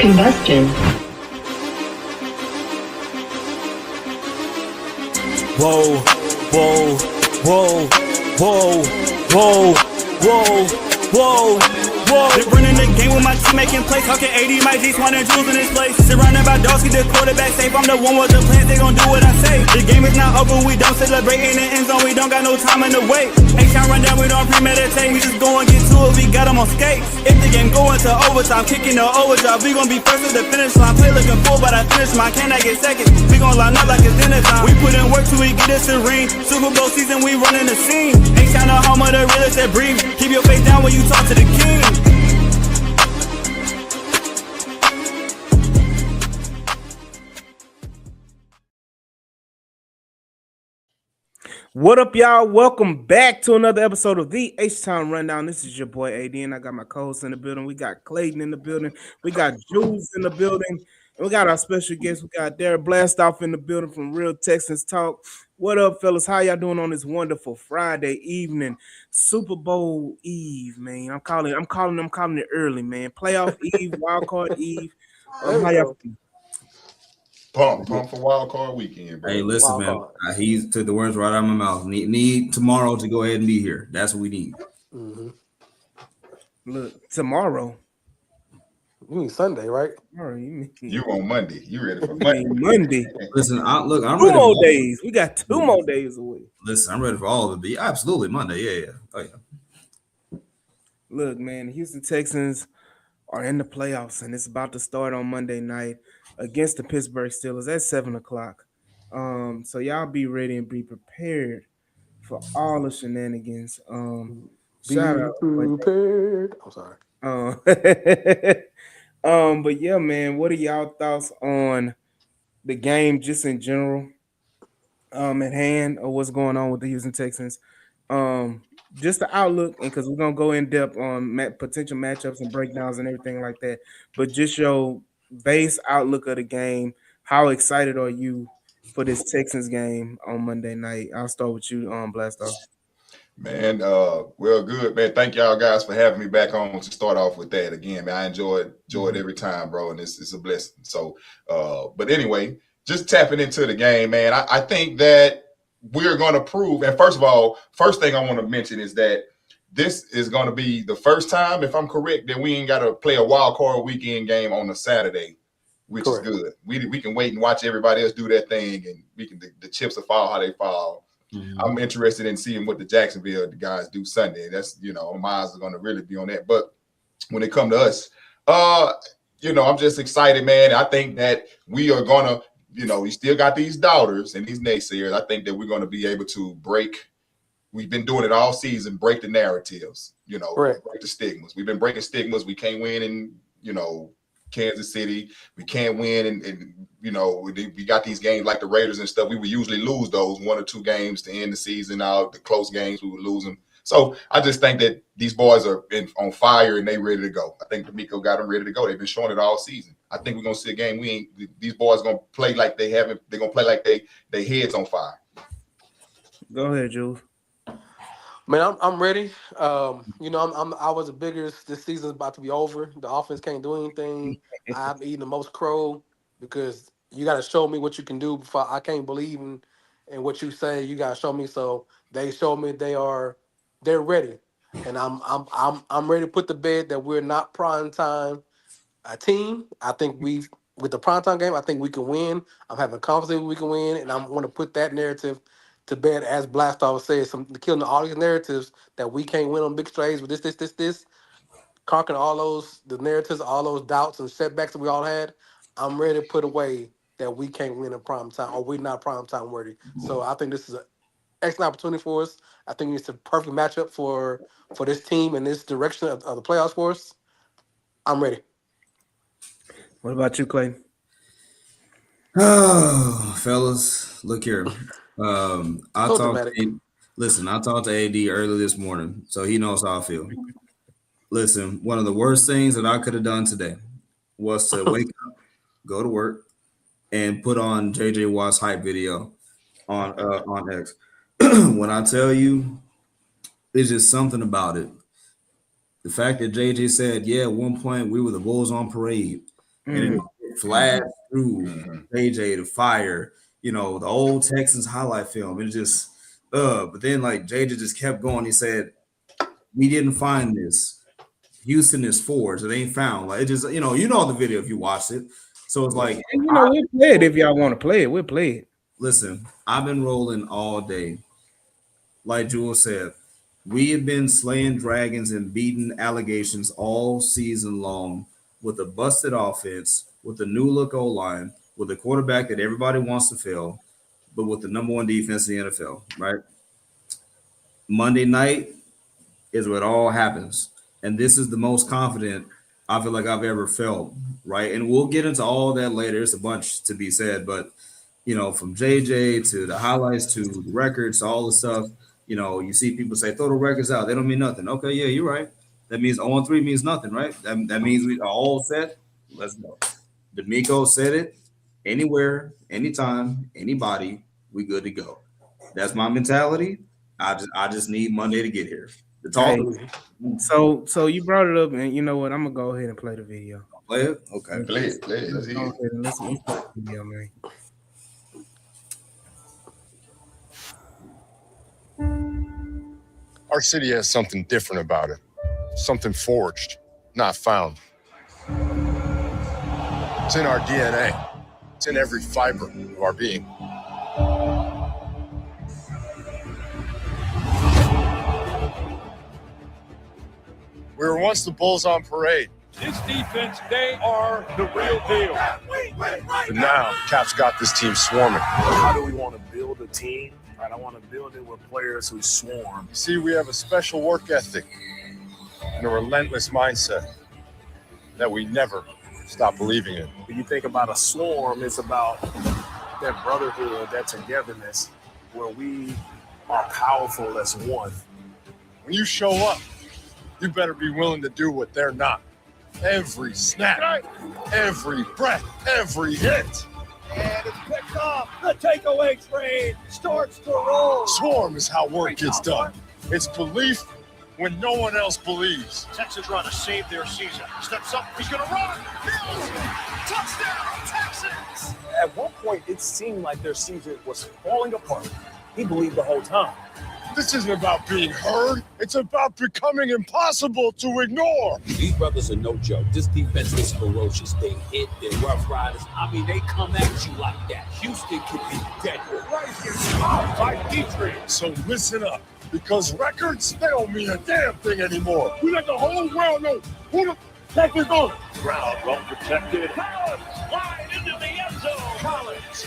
Combustion. Whoa, whoa, whoa, whoa, whoa, whoa, whoa, whoa. They're running the game with my team making plays. Talking 80, my G's, 100 jewels in this place. Surrounded by dogs, keep the quarterback safe. I'm the one with the plans, they gon' do what I say. The game is not over, we don't celebrate. In the end zone, we don't got no time in the wait. H-Town run down, we don't premeditate. We just go and get to it, we got them on skates. If the game go into overtime, kicking the overdrive, we gon' be first at the finish line. Play looking full, but I finish mine. Can I get second? We gon' line up like it's dinner time. We put in work till we get this a ring. Super Bowl season, we running the scene. H-Town the home of the realest that breathe. Keep your face down when you talk to the king. What up, y'all? Welcome back to another episode of the H-Town Rundown. This is your boy AD, and I got my co-host in the building. We got Clayton in the building. We got Jules in the building. And we got our special guest. We got Derek Blastoff in the building from Real Texans Talk. What up, fellas? How y'all doing on this wonderful Friday evening, Super Bowl Eve, man? I'm calling it early, man. Playoff Eve, Wildcard Eve. How y'all feeling? Pump for Wildcard weekend, bro. Hey, listen, man. He took the words right out of my mouth. Need tomorrow to go ahead and be here. That's what we need. Mm-hmm. Look, tomorrow. You mean Sunday, right? Tomorrow, you on Monday. You ready for Monday? Monday. Listen, I'm two ready. More days. We got 2 more days away. Listen, I'm ready for all of it. Absolutely, Monday. Yeah. Oh yeah. Look, man, the Houston Texans are in the playoffs, and it's about to start on Monday night against the Pittsburgh Steelers at 7:00. So y'all be ready and be prepared for all the shenanigans. Shout out. Prepared. I'm sorry. But yeah, man, what are y'all thoughts on the game just in general? At hand, or what's going on with the Houston Texans? Just the outlook, and because we're gonna go in depth on potential matchups and breakdowns and everything like that. But just your base outlook of the game. How excited are you for this Texans game on Monday night? I'll start with you, Blastoff. Man, well, good, man. Thank y'all guys for having me back on to start off with that again, man. I enjoy it every time, bro, and it's a blessing. So, but anyway, just tapping into the game, man. I think that we're going to prove. And first of all, first thing I want to mention is that this is going to be the first time, if I'm correct, that we ain't got to play a wild card weekend game on a Saturday, which Correct. Is good. We can wait and watch everybody else do their thing, and the chips will fall how they fall. Mm-hmm. I'm interested in seeing what the Jacksonville guys do Sunday. That's, my eyes are going to really be on that. But when it comes to us, I'm just excited, man. I think that we are going to, we still got these doubters and these naysayers. I think that we're going to be able to break. We've been doing it all season, break the narratives, break the stigmas. We've been breaking stigmas. We can't win in, Kansas City. We can't win. And we got these games like the Raiders and stuff. We would usually lose those 1 or 2 games to end the season out. The close games, we would lose them. So I just think that these boys are on fire and they ready to go. I think D'Amico got them ready to go. They've been showing it all season. I think we're going to see a game. These boys going to play like they haven't. They're going to play like their heads on fire. Go ahead, Jules. Man, I'm ready. I was the biggest. This season's about to be over. The offense can't do anything. I'm eating the most crow because you got to show me what you can do before I can't believe in what you say. You got to show me. So they showed me they're ready, and I'm ready to put to bed that we're not prime time a team. I think with the prime time game, I think we can win. I'm having confidence we can win, and I'm going to put that narrative to bed, as Blastoff says, killing all these narratives that we can't win on big strays with this, conquering all the narratives, all those doubts and setbacks that we all had. I'm ready to put away that we can't win in prime time or we're not prime time worthy. So I think this is an excellent opportunity for us. I think it's a perfect matchup for this team and this direction of the playoffs for us. I'm ready. What about you, Clay? Oh, fellas, look here. I talked to AD early this morning, so he knows how I feel. Listen, one of the worst things that I could have done today was to wake up, go to work, and put on JJ Watt's hype video on X. When I tell you, it's just something about it. The fact that JJ said, yeah, at one point we were the Bulls on parade. and it flashed through AJ to fire, the old Texans highlight film. It just, but then like JJ just kept going. He said, "We didn't find this. Houston is forged. It ain't found." Like it just, you know the video if you watched it. So it's like, and we'll play it if y'all want to play it. We'll play it. Listen, I've been rolling all day. Like Jules said, we have been slaying dragons and beating allegations all season long with a busted offense, with a new look O-line, with a quarterback that everybody wants to fail, but with the number one defense in the NFL, right? Monday night is where it all happens. And this is the most confident I feel like I've ever felt, right? And we'll get into all that later. There's a bunch to be said, but, from JJ to the highlights to the records, to all the stuff, you see people say, throw the records out. They don't mean nothing. Okay, yeah, you're right. That means 0-3 means nothing, right? That means we are all set. Let's go. D'Amico said it. Anywhere, anytime, anybody, we good to go. That's my mentality. I just need Monday to get here. So you brought it up, and you know what? I'm gonna go ahead and play the video. Play it? Okay. Play it. Let's go ahead and listen to the video, man. Our city has something different about it. Something forged, not found. It's in our DNA. It's in every fiber of our being. We were once the Bulls on parade. This defense, they are the real deal. But now, Cap's got this team swarming. How do we want to build a team? I want to build it with players who swarm. You see, we have a special work ethic and a relentless mindset that we never stop believing in. When you think about a swarm, it's about that brotherhood, that togetherness, where we are powerful as one. When you show up, you better be willing to do what they're not. Every snap, every breath, every hit. And it's picked off. The takeaway train starts to roll. Swarm is how work gets done. It's belief when no one else believes. Texans run to save their season. Steps up. He's going to run. Touchdown, Texans. At one point, it seemed like their season was falling apart. He believed the whole time. This isn't about being heard. It's about becoming impossible to ignore. These brothers are no joke. This defense is ferocious. They hit, they're rough riders. I mean, they come at you like that. Houston could be dead. Right here, by Dietrich. So listen up, because records, they don't mean a damn thing anymore. We let the whole world know who the heck is on. Ground well protected. Collins, wide into the end zone. Collins.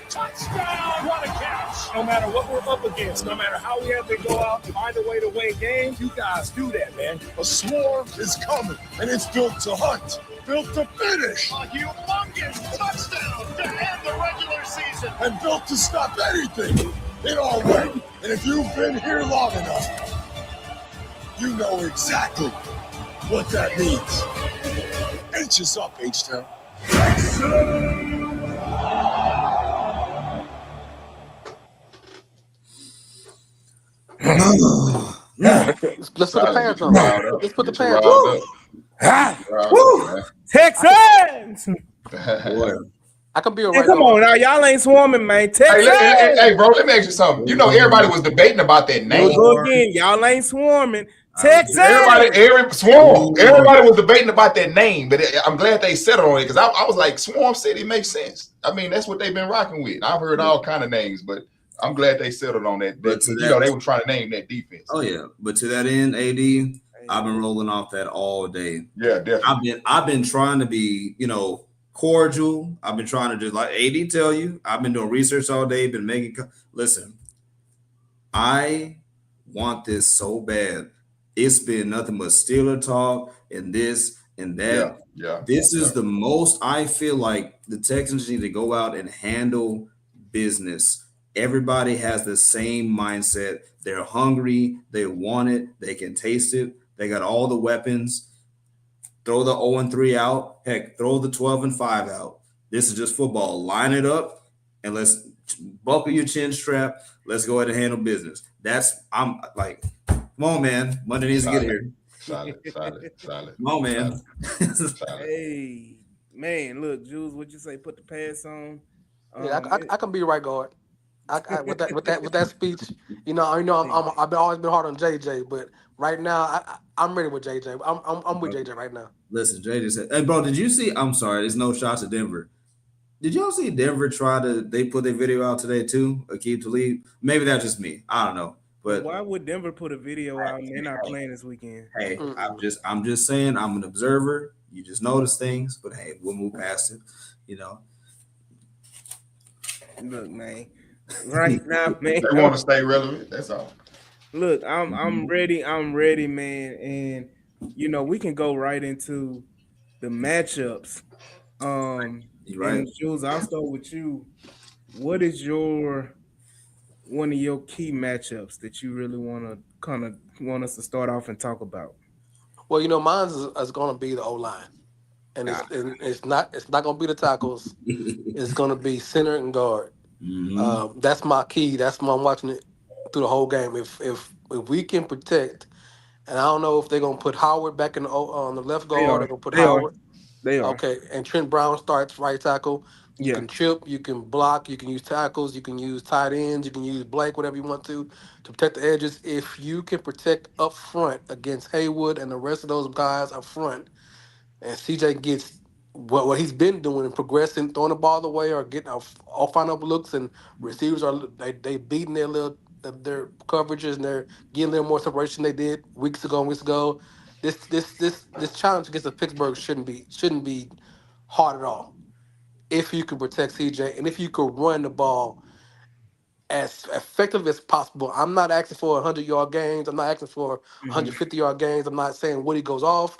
Touchdown! What a catch! No matter what we're up against, no matter how we have to go out and find a way to win games, you guys do that, man. A swarm is coming, and it's built to hunt, built to finish, A humongous touchdown to end the regular season. and built to stop anything in our way. And if you've been here long enough, you know exactly what that means. Inches up, H-Town. Let's put the pants on. Let's put the pants on. Texans! Boy. I can be a Hey, right. come on now, y'all ain't swarming, man. Texans! Hey, bro, let me ask you something. Everybody was debating about that name. We'll go again. Y'all ain't swarming. Texans! Everybody was debating about that name, but I'm glad they settled on it because I was like, Swarm City makes sense. I mean, that's what they've been rocking with. I've heard all kind of names, but I'm glad they settled on that. But they were trying to name that defense. Oh yeah, but to that end, AD, I've been rolling off that all day. Yeah, definitely. I've been trying to be, cordial. I've been trying to just like AD tell you. I've been doing research all day. Been making. Listen, I want this so bad. It's been nothing but Steeler talk and this and that. Yeah. This is the most I feel like the Texans need to go out and handle business. Everybody has the same mindset. They're hungry. They want it. They can taste it. They got all the weapons. Throw the 0-3 out. Heck, throw the 12-5 out. This is just football. Line it up and let's buckle your chin strap. Let's go ahead and handle business. I'm like, come on, man. Monday needs to get here. Solid. Come on, man. Hey. Man, look, Jules, what you say? Put the pass on. Yeah, Um, I can be right guard. With that speech, I've been always been hard on JJ, but right now I'm ready with JJ. I'm with JJ right now. Listen, Jay just said, "Hey, bro, did you see? I'm sorry, there's no shots at Denver. Did y'all see Denver try to? They put their video out today too. Akeem Talib. Maybe that's just me. I don't know. But why would Denver put a video out and they're not playing this weekend? hey, Mm-mm. I'm just saying. I'm an observer. You just notice things. But hey, we'll move past it. You know. Look, man, right now, man. They want to stay relevant. That's all. Look, I'm ready. I'm ready, man. And we can go right into the matchups. You're right. And Jules, I'll start with you. What is one of your key matchups that you really want us to start off and talk about? Well, mine is going to be the O line, and it's not going to be the tackles. It's going to be center and guard. Mhm. That's my key. That's why I'm watching it through the whole game. If we can protect, and I don't know if they're going to put Howard back on the left They guard. are. They're going to put They are. Howard. They are. Okay, and Trent Brown starts right tackle. You Yeah. can chip, you can block, you can use tackles, you can use tight ends, you can use Blake, whatever you want to protect the edges. If you can protect up front against Haywood and the rest of those guys up front, and CJ gets what he's been doing and progressing, throwing the ball away or getting all final looks, and receivers they beating their coverages and they're getting a little more separation they did weeks ago. This challenge against the Pittsburgh shouldn't be hard at all if you can protect CJ and if you can run the ball as effective as possible. I'm not asking for 100-yard games. I'm not asking for Mhm. 150-yard games. I'm not saying Woody goes off.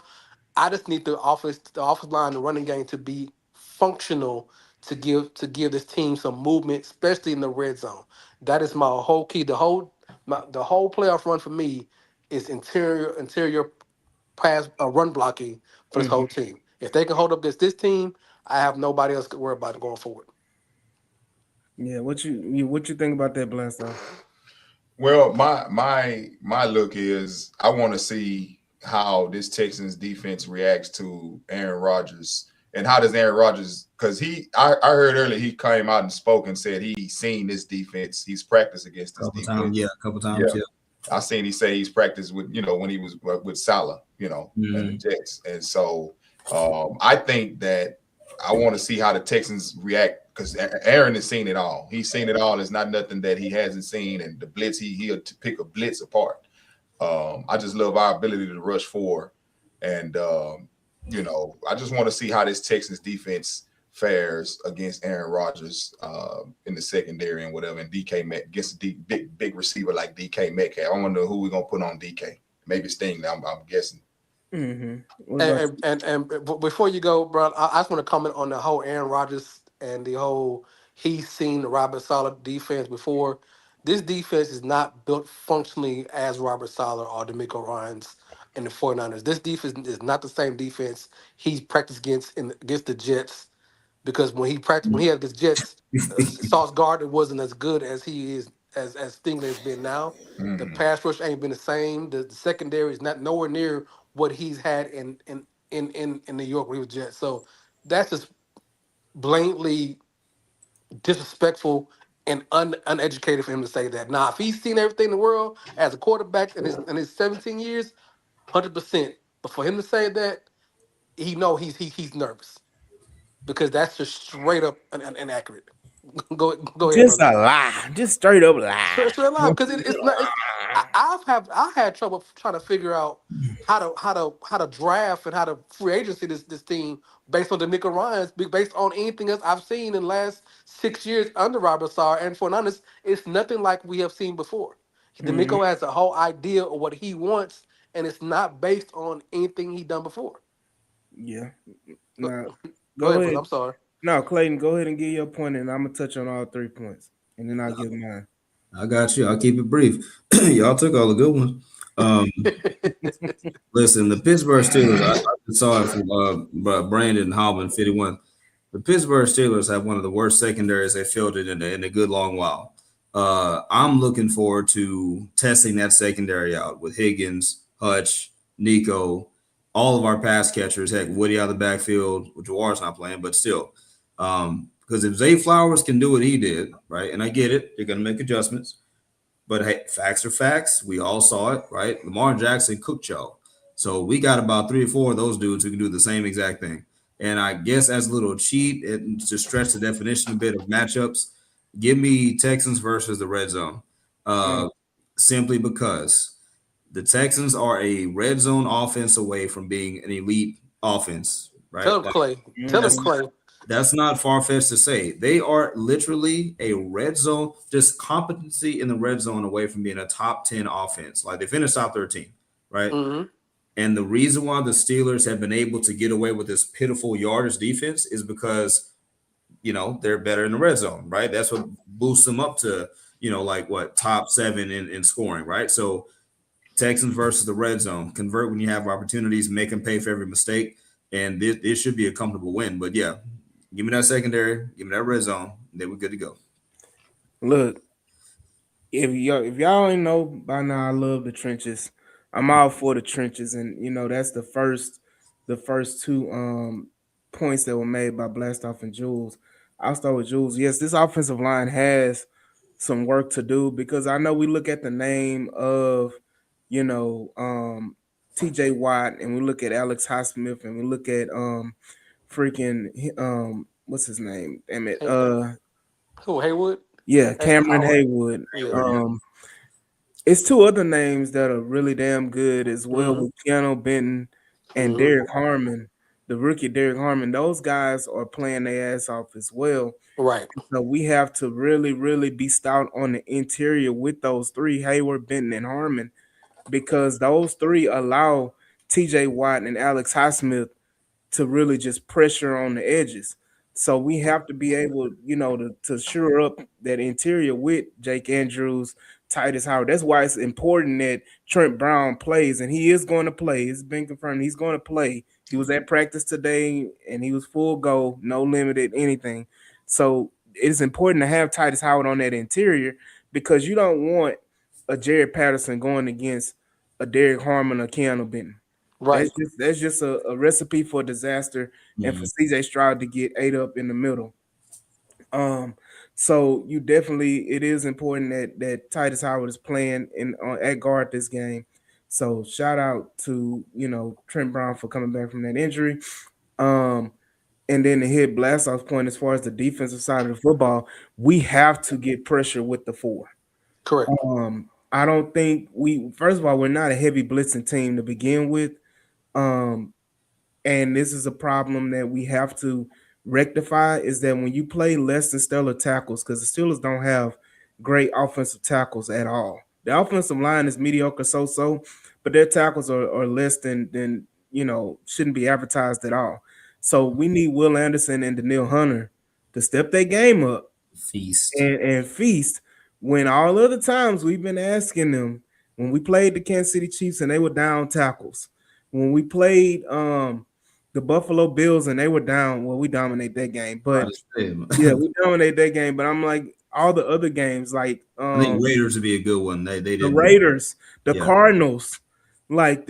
I just need the offense line, the running game to be functional to give this team some movement, especially in the red zone. That is my whole key. The whole playoff run for me is interior pass run blocking for this whole team. If they can hold up against this team, I have nobody else to worry about going forward. Yeah, what you think about that, Blast off? Well, my look is I want to see how this Texans defense reacts to Aaron Rodgers, and how does Aaron Rodgers, because I heard earlier he came out and spoke and said he's seen this defense, he's practiced against this defense. A couple times. Yeah. I seen he say he's practiced with when he was with Salah, and the Jets, and so I think that I want to see how the Texans react, because Aaron has seen it all. He's seen it all. It's not nothing that he hasn't seen, and the blitz he'll pick a blitz apart. I just love our ability to rush forward, and I just want to see how this Texans defense fares against Aaron Rodgers in the secondary and whatever, and DK gets a big receiver like DK Metcalf. I wonder who we're gonna put on DK. Maybe Sting. I'm guessing. Mm-hmm. And before you go, bro, I just want to comment on the whole Aaron Rodgers and the whole he's seen the Robert Saleh defense before. This defense is not built functionally as Robert Saleh or DeMeco Ryans in the 49ers. This defense is not the same defense he's practiced against the Jets, because when he had against Jets, Sauce Gardner wasn't as good as he is as Stingley has been now. The pass rush ain't been the same. The secondary is not nowhere near what he's had in New York when he was Jets. So that's just blatantly disrespectful and uneducated for him to say that. Now, if he's seen everything in the world as a quarterback in his 17 years, 100%. But for him to say that, he know he's nervous, because that's just straight up inaccurate. Go ahead, Just brother. a lie. Just straight up lie. Straight lie, because it's not. I had trouble trying to figure out how to draft and how to free agency this team based on the Nick Ryans, based on anything else I've seen in the last 6 years under Robert Saleh. And for honest, it's nothing like we have seen before. DeMeco has a whole idea of what he wants, and it's not based on anything he done before. Yeah. Now, Go ahead, brother. I'm sorry. No, Clayton, go ahead and give your point, and I'm gonna touch on all 3 points, and then I'll give mine. I got you. I'll keep it brief. Y'all took all the good ones. Listen, the Pittsburgh Steelers, I saw it from Brandon Hallman, 51. The Pittsburgh Steelers have one of the worst secondaries they fielded in a good long while. I'm looking forward to testing that secondary out with Higgins, Hutch, Nico, all of our pass catchers, heck, Woody out of the backfield, Jawar's not playing, but still. Because if Zay Flowers can do what he did, right, and I get it, you're going to make adjustments. But hey, facts are facts. We all saw it, right? Lamar Jackson cooked y'all. So we got about 3 or 4 of those dudes who can do the same exact thing. And I guess as a little cheat and to stretch the definition a bit of matchups, give me Texans versus the red zone. Simply because the Texans are a red zone offense away from being an elite offense, right? Tell him, Clay. Tell him, Clay. That's not far-fetched to say. They are literally a red zone, just competency in the red zone away from being a top 10 offense. Like they finished top 13, right? Mm-hmm. And the reason why the Steelers have been able to get away with this pitiful yardage defense is because, they're better in the red zone, right? That's what boosts them up to, top 7 in scoring, right? So Texans versus the red zone. Convert when you have opportunities, make them pay for every mistake. And this should be a comfortable win. But yeah, give me that secondary, give me that red zone, then we're good to go. Look, if y'all ain't know by now, I love the trenches. I'm all for the trenches, and that's the first 2 points that were made by Blastoff and Jules. I'll start with Jules. Yes, this offensive line has some work to do because I know we look at the name of TJ Watt and we look at Alex Highsmith and we look at what's his name? Damn it. Who, Haywood? Yeah, Cameron Haywood. Yeah. It's 2 other names that are really damn good as well with Keanu Benton and Derek Harmon, the rookie Derek Harmon. Those guys are playing their ass off as well. Right. So we have to really, really be stout on the interior with those 3, Hayward, Benton, and Harmon, because those 3 allow TJ Watt and Alex Highsmith to really just pressure on the edges. So we have to be able, to shore up that interior with Jake Andrews, Titus Howard. That's why it's important that Trent Brown plays, and he is going to play. It's been confirmed he's going to play. He was at practice today, and he was full go, no limited anything. So it's important to have Titus Howard on that interior because you don't want a Jared Patterson going against a Derek Harmon or Keanu Benton. Right. That's just a recipe for disaster and for CJ Stroud to get 8 up in the middle. So it is important that Titus Howard is playing at guard this game. So shout out to Trent Brown for coming back from that injury. And then to hit Blastoff's point as far as the defensive side of the football, we have to get pressure with the 4. Correct. I don't think first of all, we're not a heavy blitzing team to begin with. And this is a problem that we have to rectify is that when you play less than stellar tackles, because the Steelers don't have great offensive tackles at all. The offensive line is mediocre so, but their tackles are less than shouldn't be advertised at all. So we need Will Anderson and Daniil Hunter to step their game up. Feast. And feast when all other times we've been asking them when we played the Kansas City Chiefs and they were down tackles. When we played the Buffalo Bills and they were down, well, we dominate that game. But yeah, we dominate that game. But I'm like all the other games, like I think Raiders would be a good one. They did the Raiders, the Cardinals, like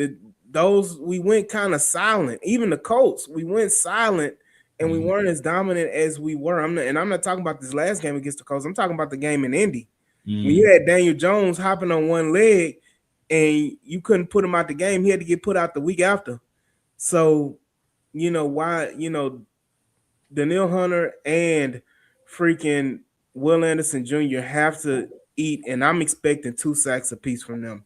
those we went kind of silent. Even the Colts, we went silent and we weren't as dominant as we were. I'm not talking about this last game against the Colts. I'm talking about the game in Indy. When you had Daniel Jones hopping on one leg and you couldn't put him out the game, he had to get put out the week after. So, why, Daniil Hunter and freaking Will Anderson Jr. have to eat, and I'm expecting 2 sacks apiece from them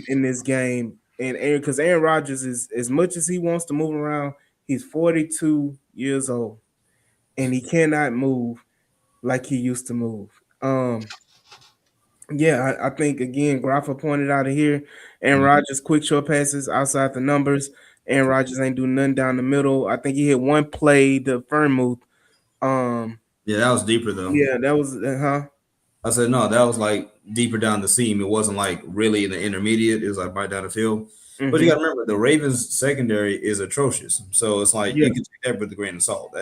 in this game. And because Aaron Rodgers is, as much as he wants to move around, he's 42 years old, and he cannot move like he used to move. Yeah, I think again, Graffa pointed out of here. Aaron Rodgers quick short passes outside the numbers. Aaron Rodgers ain't do nothing down the middle. I think he hit one play, the Fernmouth. Yeah, that was deeper though. Yeah, that was I said no, that was like deeper down the seam. It wasn't like really in the intermediate. It was like right down the field. But you got to remember, the Ravens secondary is atrocious. So it's like you can take that with a grain of salt.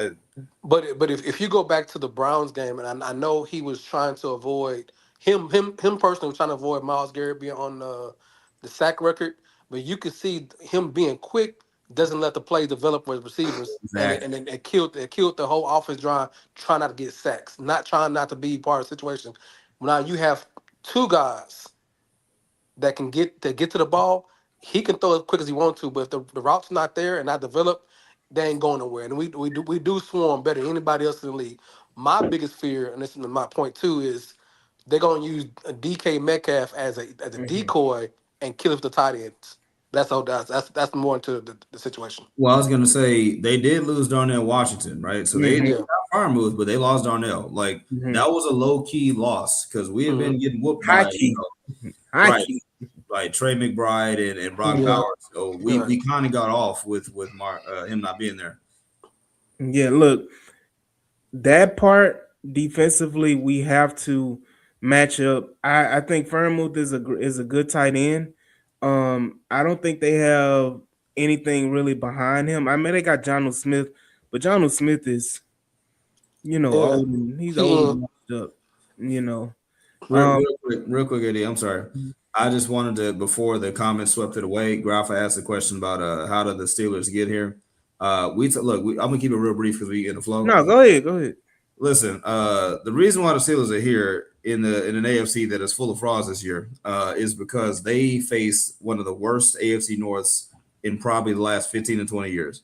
But if you go back to the Browns game, and I know he was trying to avoid him personally was trying to avoid Myles Garrett being on the sack record. but you could see him being quick doesn't let the play develop with receivers, Exactly. and it killed the whole offense trying not to get sacks, trying not to be part of the situation. Now you have two guys that can get to the ball. He can throw as quick as he wants to, but if the route's not there and not developed, they ain't going nowhere. And we do swarm better than anybody else in the league. My biggest fear, and this is my point too, is they're gonna use a DK Metcalf as a decoy and kill us the tight ends. That's all. That's more into the situation. Well, I was gonna say they did lose Darnell Washington, right? So they Yeah. got fire moves, but they lost Darnell. Like that was a low key loss because we have been getting whooped High by key. right, like Trey McBride and Brock Yeah. Bowers. So we kind of got off with him not being there. Yeah, look, that part defensively we have to match up. I think Freiermuth is a good tight end. I don't think they have anything really behind him. I mean, they got Jonnu Smith, but Jonnu Smith is, old. He's old and washed up. Real quick, Eddie. I'm sorry. I just wanted to, before the comments swept it away, Grafa asked a question about how did the Steelers get here. I'm gonna keep it real brief because we in the flow. No, go ahead. Listen, the reason why the Steelers are here in an AFC that is full of frauds this year is because they face one of the worst AFC Norths in probably the last 15 to 20 years.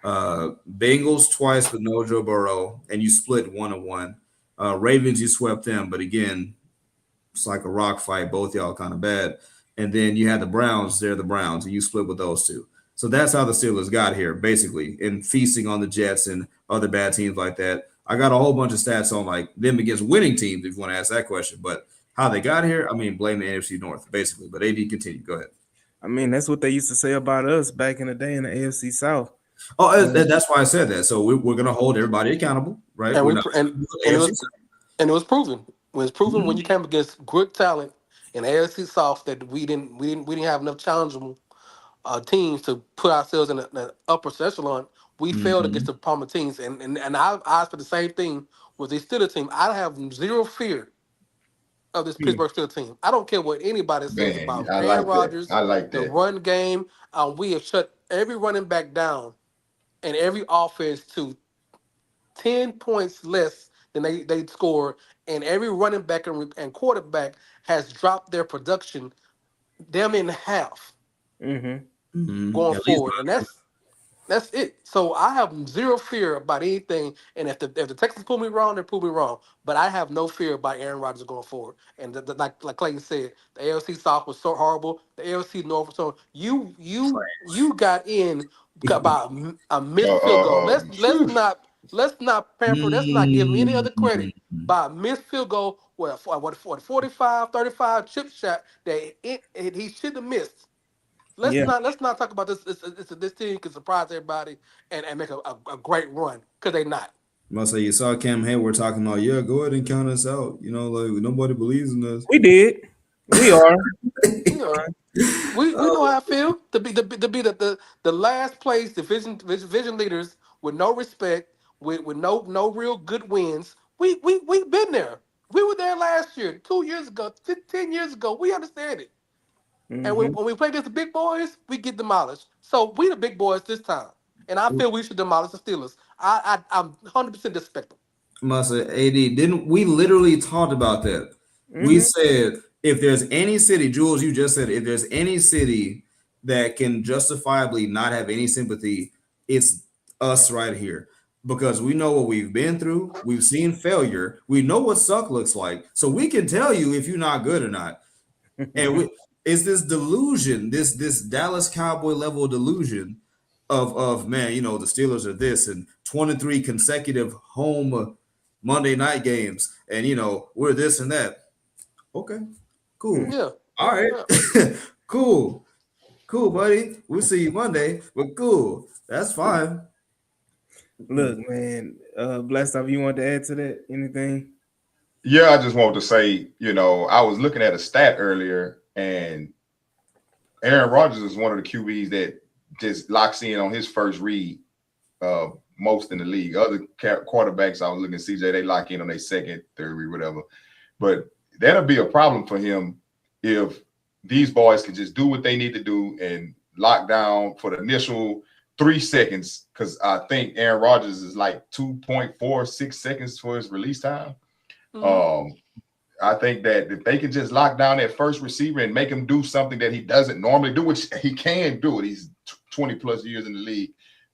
Bengals twice with no Joe Burrow, and you split 1-1. Ravens, you swept them, but again, it's like a rock fight. Both y'all kind of bad. And then you had the Browns. They're the Browns, and you split with those two. So that's how the Steelers got here, basically, and feasting on the Jets and other bad teams like that. I got a whole bunch of stats on like them against winning teams, if you want to ask that question. But how they got here, I mean, blame the NFC North, basically. But AD, continue. Go ahead. I mean, that's what they used to say about us back in the day in the AFC South. Oh, that's why I said that. So we're going to hold everybody accountable, right? And it was proven. It was proven when you came against good talent in AFC South that we didn't have enough challengeable teams to put ourselves in an upper echelon. We failed against the Palmer teams, and I asked for the same thing with the Steelers team. I have zero fear of this Pittsburgh Steelers team. I don't care what anybody says about Aaron Rodgers. I like that. The run game. We have shut every running back down and every offense to 10 points less than they scored, and every running back and quarterback has dropped their production damn in half going forward, and that's it. So I have zero fear about anything, and if the Texans pull me wrong, they pull me wrong. But I have no fear about Aaron Rodgers going forward. And like Clayton said, the AFC South was so horrible. The AFC North was so you got in about a missed field goal. Let's not pamper. Let's not give him any other credit by a missed field goal with a 45-35 chip shot that he should have missed. Let's not talk about this. This team can surprise everybody and make a great run because they're not. Must say you saw Cam Hayward talking about, go ahead and count us out. Like nobody believes in us. We did. We are. We know how I feel to be the last place division leaders with no respect, with no real good wins. We've been there. We were there last year, 2 years ago, 10 years ago. We understand it. And when we play against the big boys, we get demolished. So we the big boys this time. And I feel we should demolish the Steelers. I'm 100% disrespectful. Must say, AD, didn't we literally talked about that? We said if there's any city, Jules, you just said if there's any city that can justifiably not have any sympathy, it's us right here. Because we know what we've been through. We've seen failure. We know what suck looks like. So we can tell you if you're not good or not. And it's this delusion, this Dallas Cowboy level delusion of man, the Steelers are this and 23 consecutive home Monday night games, and we're this and that. Okay, cool. Yeah. All right. Yeah. Cool, buddy. We'll see you Monday, but cool. That's fine. Look, man, Blastoff, you want to add to that? Anything? Yeah, I just wanted to say, I was looking at a stat earlier, and Aaron Rodgers is one of the QBs that just locks in on his first read most in the league. Other quarterbacks, I was looking at CJ, they lock in on their second, third read, whatever. But that'll be a problem for him if these boys can just do what they need to do and lock down for the initial 3 seconds, because I think Aaron Rodgers is like 2.46 seconds for his release time. I think that if they can just lock down that first receiver and make him do something that he doesn't normally do, which he can do it, he's 20 plus years in the league.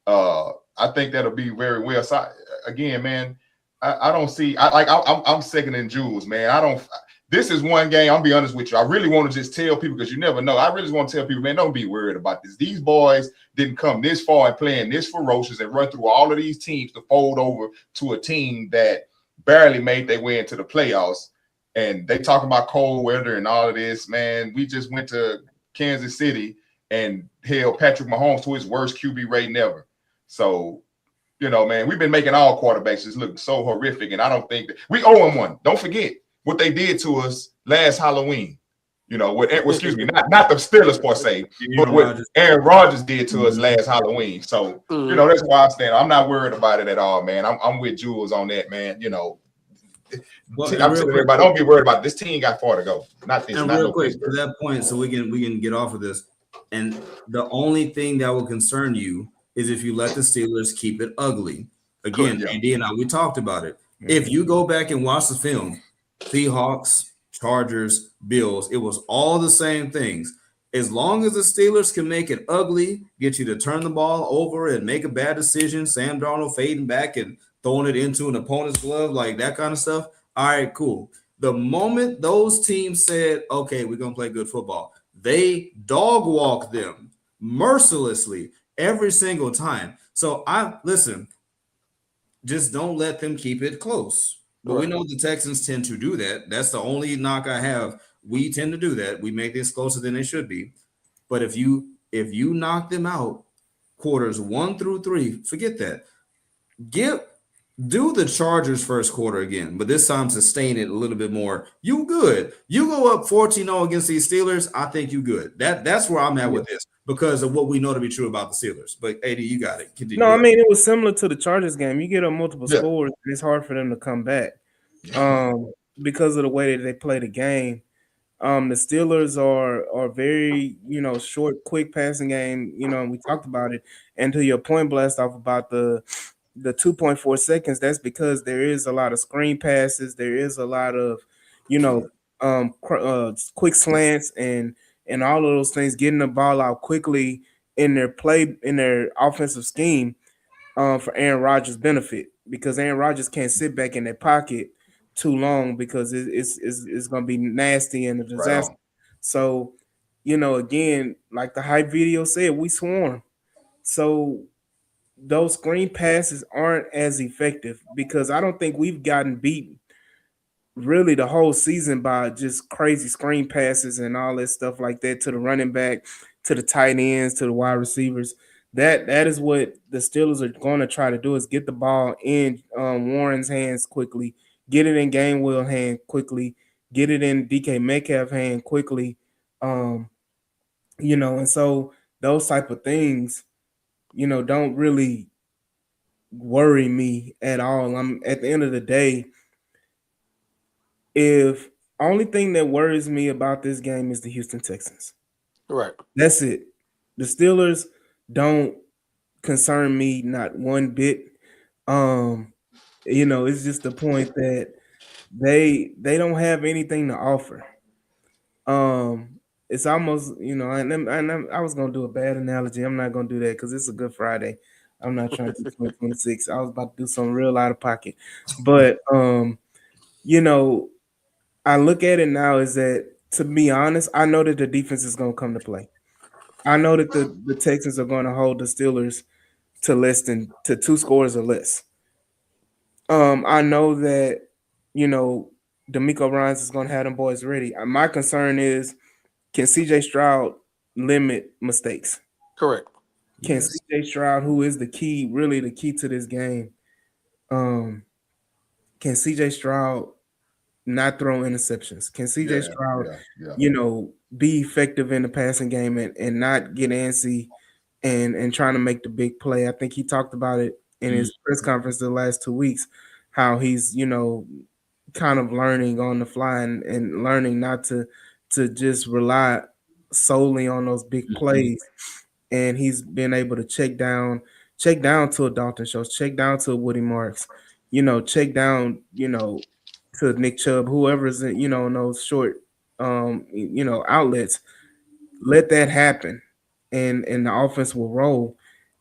I think that'll be very well. So again, man, I don't see. I'm second in Jules, man. I don't. This is one game. I'll be honest with you. I really want to just tell people, because you never know. I really just want to tell people, man, don't be worried about this. These boys didn't come this far and playing this ferocious and run through all of these teams to fold over to a team that barely made their way into the playoffs. And they talking about cold weather and all of this, man. We just went to Kansas City and held Patrick Mahomes to his worst QB rating ever. So, you know, man, we've been making all quarterbacks just look so horrific. And I don't think that we owe them one. Don't forget what they did to us last Halloween. You know, excuse me, not the Steelers per se, but what Aaron Rodgers did to us last Halloween. So, you know, that's why I stand. I'm not worried about it at all, man. I'm with Jules on that, man. You know, I'm telling everybody, don't be worried about it. This team got far to go. Not this. And not real no quick Pittsburgh. to that point, so we can get off of this. And the only thing that will concern you is if you let the Steelers keep it ugly. Again, Andy and I, we talked about it. If you go back and watch the film, Seahawks, Chargers, Bills, it was all the same things. As long as the Steelers can make it ugly, get you to turn the ball over and make a bad decision, Sam Darnold fading back and throwing it into an opponent's glove, like that kind of stuff. All right, cool. The moment those teams said, okay, we're going to play good football, they dog walked them mercilessly every single time. So listen, just don't let them keep it close. But we know the Texans tend to do that. That's the only knock I have. We tend to do that. We make this closer than they should be. But if you knock them out quarters 1 through 3, forget that. Do the Chargers first quarter again, but this time sustain it a little bit more. You good. You go up 14-0 against these Steelers, I think you good. That's where I'm at with this because of what we know to be true about the Steelers. But AD, you got it. Continue. No, I mean, it was similar to the Chargers game. You get up multiple scores, and it's hard for them to come back because of the way that they play the game. The Steelers are very, short, quick passing game, and we talked about it. And to your point, Blast off about the 2.4 seconds, that's because there is a lot of screen passes. There is a lot of, quick slants and all of those things, getting the ball out quickly in their offensive scheme for Aaron Rodgers' benefit, because Aaron Rodgers can't sit back in that pocket too long because it's going to be nasty and a disaster. Right. So, again, like the hype video said, we swarm. So those screen passes aren't as effective because I don't think we've gotten beaten really the whole season by just crazy screen passes and all that stuff like that to the running back, to the tight ends, to the wide receivers. That is what the Steelers are going to try to do, is get the ball in Warren's hands quickly, get it in Gainwell's hand quickly, get it in DK Metcalf's hand quickly, and so those type of things, don't really worry me at all. I'm at the end of the day, if only thing that worries me about this game is the Houston Texans. Right. That's it. The Steelers don't concern me not one bit. It's just the point that they don't have anything to offer. It's almost, and I was gonna do a bad analogy. I'm not gonna do that because it's a Good Friday. I'm not trying to do 2026. I was about to do something real out of pocket. But I look at it now is that, to be honest, I know that the defense is gonna come to play. I know that the Texans are going to hold the Steelers to 2 scores or less. I know that, D'Amico Ryans is going to have them boys ready. My concern is, can CJ Stroud limit mistakes? Correct. Can CJ Stroud, who is the key to this game, can CJ Stroud not throw interceptions? Can CJ Stroud, be effective in the passing game and not get antsy and trying to make the big play? I think he talked about it in his press conference the last 2 weeks, how he's, kind of learning on the fly and learning not to just rely solely on those big plays, and he's been able to check down to a Dalton Schultz, check down to a Woody Marks, check down, to Nick Chubb, whoever's in, in those short, outlets. Let that happen, and the offense will roll.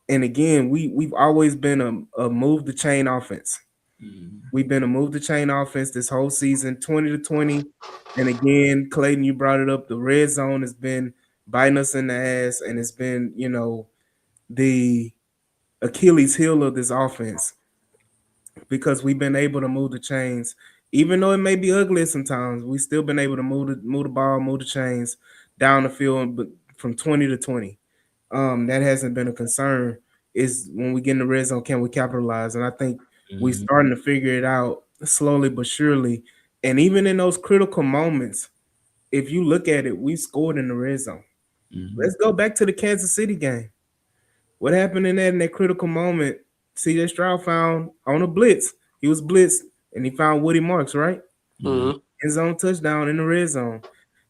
And again, we've always been a move the chain offense. We've been a move the chain offense this whole season, 20-20. And again, Clayton, you brought it up. The red zone has been biting us in the ass, and it's been, the Achilles heel of this offense, because we've been able to move the chains. Even though it may be ugly sometimes, we've still been able to move the ball, move the chains down the field, but from 20-20. That hasn't been a concern. Is when we get in the red zone, can we capitalize? And I think we're starting to figure it out slowly but surely. And even in those critical moments, if you look at it, we scored in the red zone. Let's go back to the Kansas City game. What happened in that critical moment? CJ Stroud found on a blitz. He was blitzed, and he found Woody Marks, right? End zone touchdown in the red zone.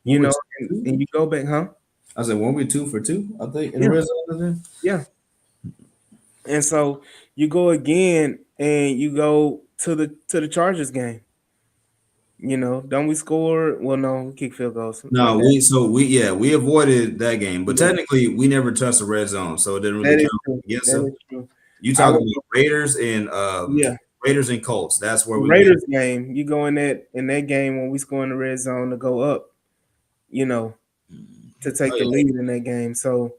And you go back, huh? I said, won't we 2 for 2? I think in the red zone. Yeah. And so you go again, and you go to the Chargers game. Don't we score? Well, no, we kick field goals. No, we avoided that game, but technically we never touched the red zone, so it didn't really count against them. You talking about Raiders and Raiders and Colts? That's where we Raiders game. You go in that game when we score in the red zone to go up, to take the lead in that game. So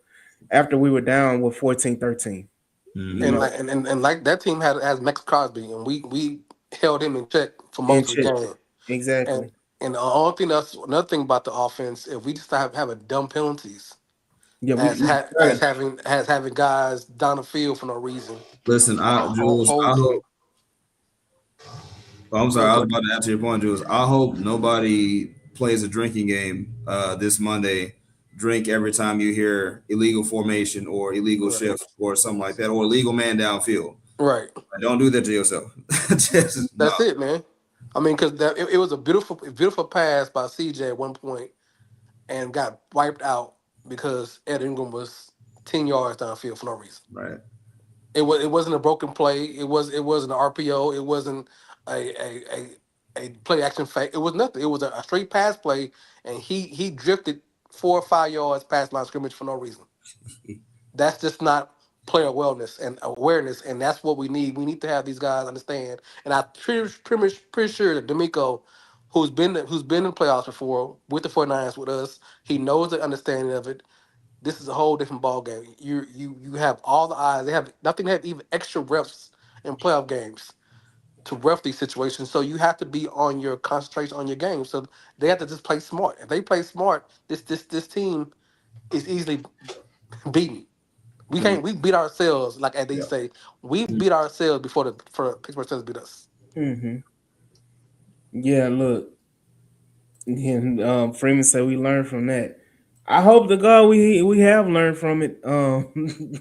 after we were down with 14-13. And like that team has Max Crosby, and we held him in check for most of the game. Exactly. And the only thing another thing about the offense, if we just have having dumb penalties, as having guys down the field for no reason. Listen, Jules, I hope. I'm sorry, I was about to answer your point, Jules. I hope nobody plays a drinking game this Monday. Drink every time you hear illegal formation or illegal shift or something like that, or illegal man downfield. Right. Don't do that to yourself. That's it, man. I mean, because it was a beautiful pass by CJ at one point, and got wiped out because Ed Ingram was 10 yards downfield for no reason. Right. It wasn't a broken play. It wasn't an RPO. It wasn't a play action fake. It was nothing. It was a straight pass play, and he drifted 4 or 5 yards past line of scrimmage for no reason. That's just not player wellness and awareness, and that's what we need. We need to have these guys understand. And I'm pretty sure that D'Amico, who's been in playoffs before with the 49ers with us, he knows the understanding of it. This is a whole different ball game. You have all the eyes. They have nothing. They have even extra refs in playoff games to ref these situations. So you have to be on your concentration on your game. So they have to just play smart. If they play smart, this team is easily beaten. We can't. We beat ourselves, like as they say. We beat ourselves before the Pittsburgh Steelers beat us. Yeah, look. And Freeman said we learned from that. I hope to God we have learned from it.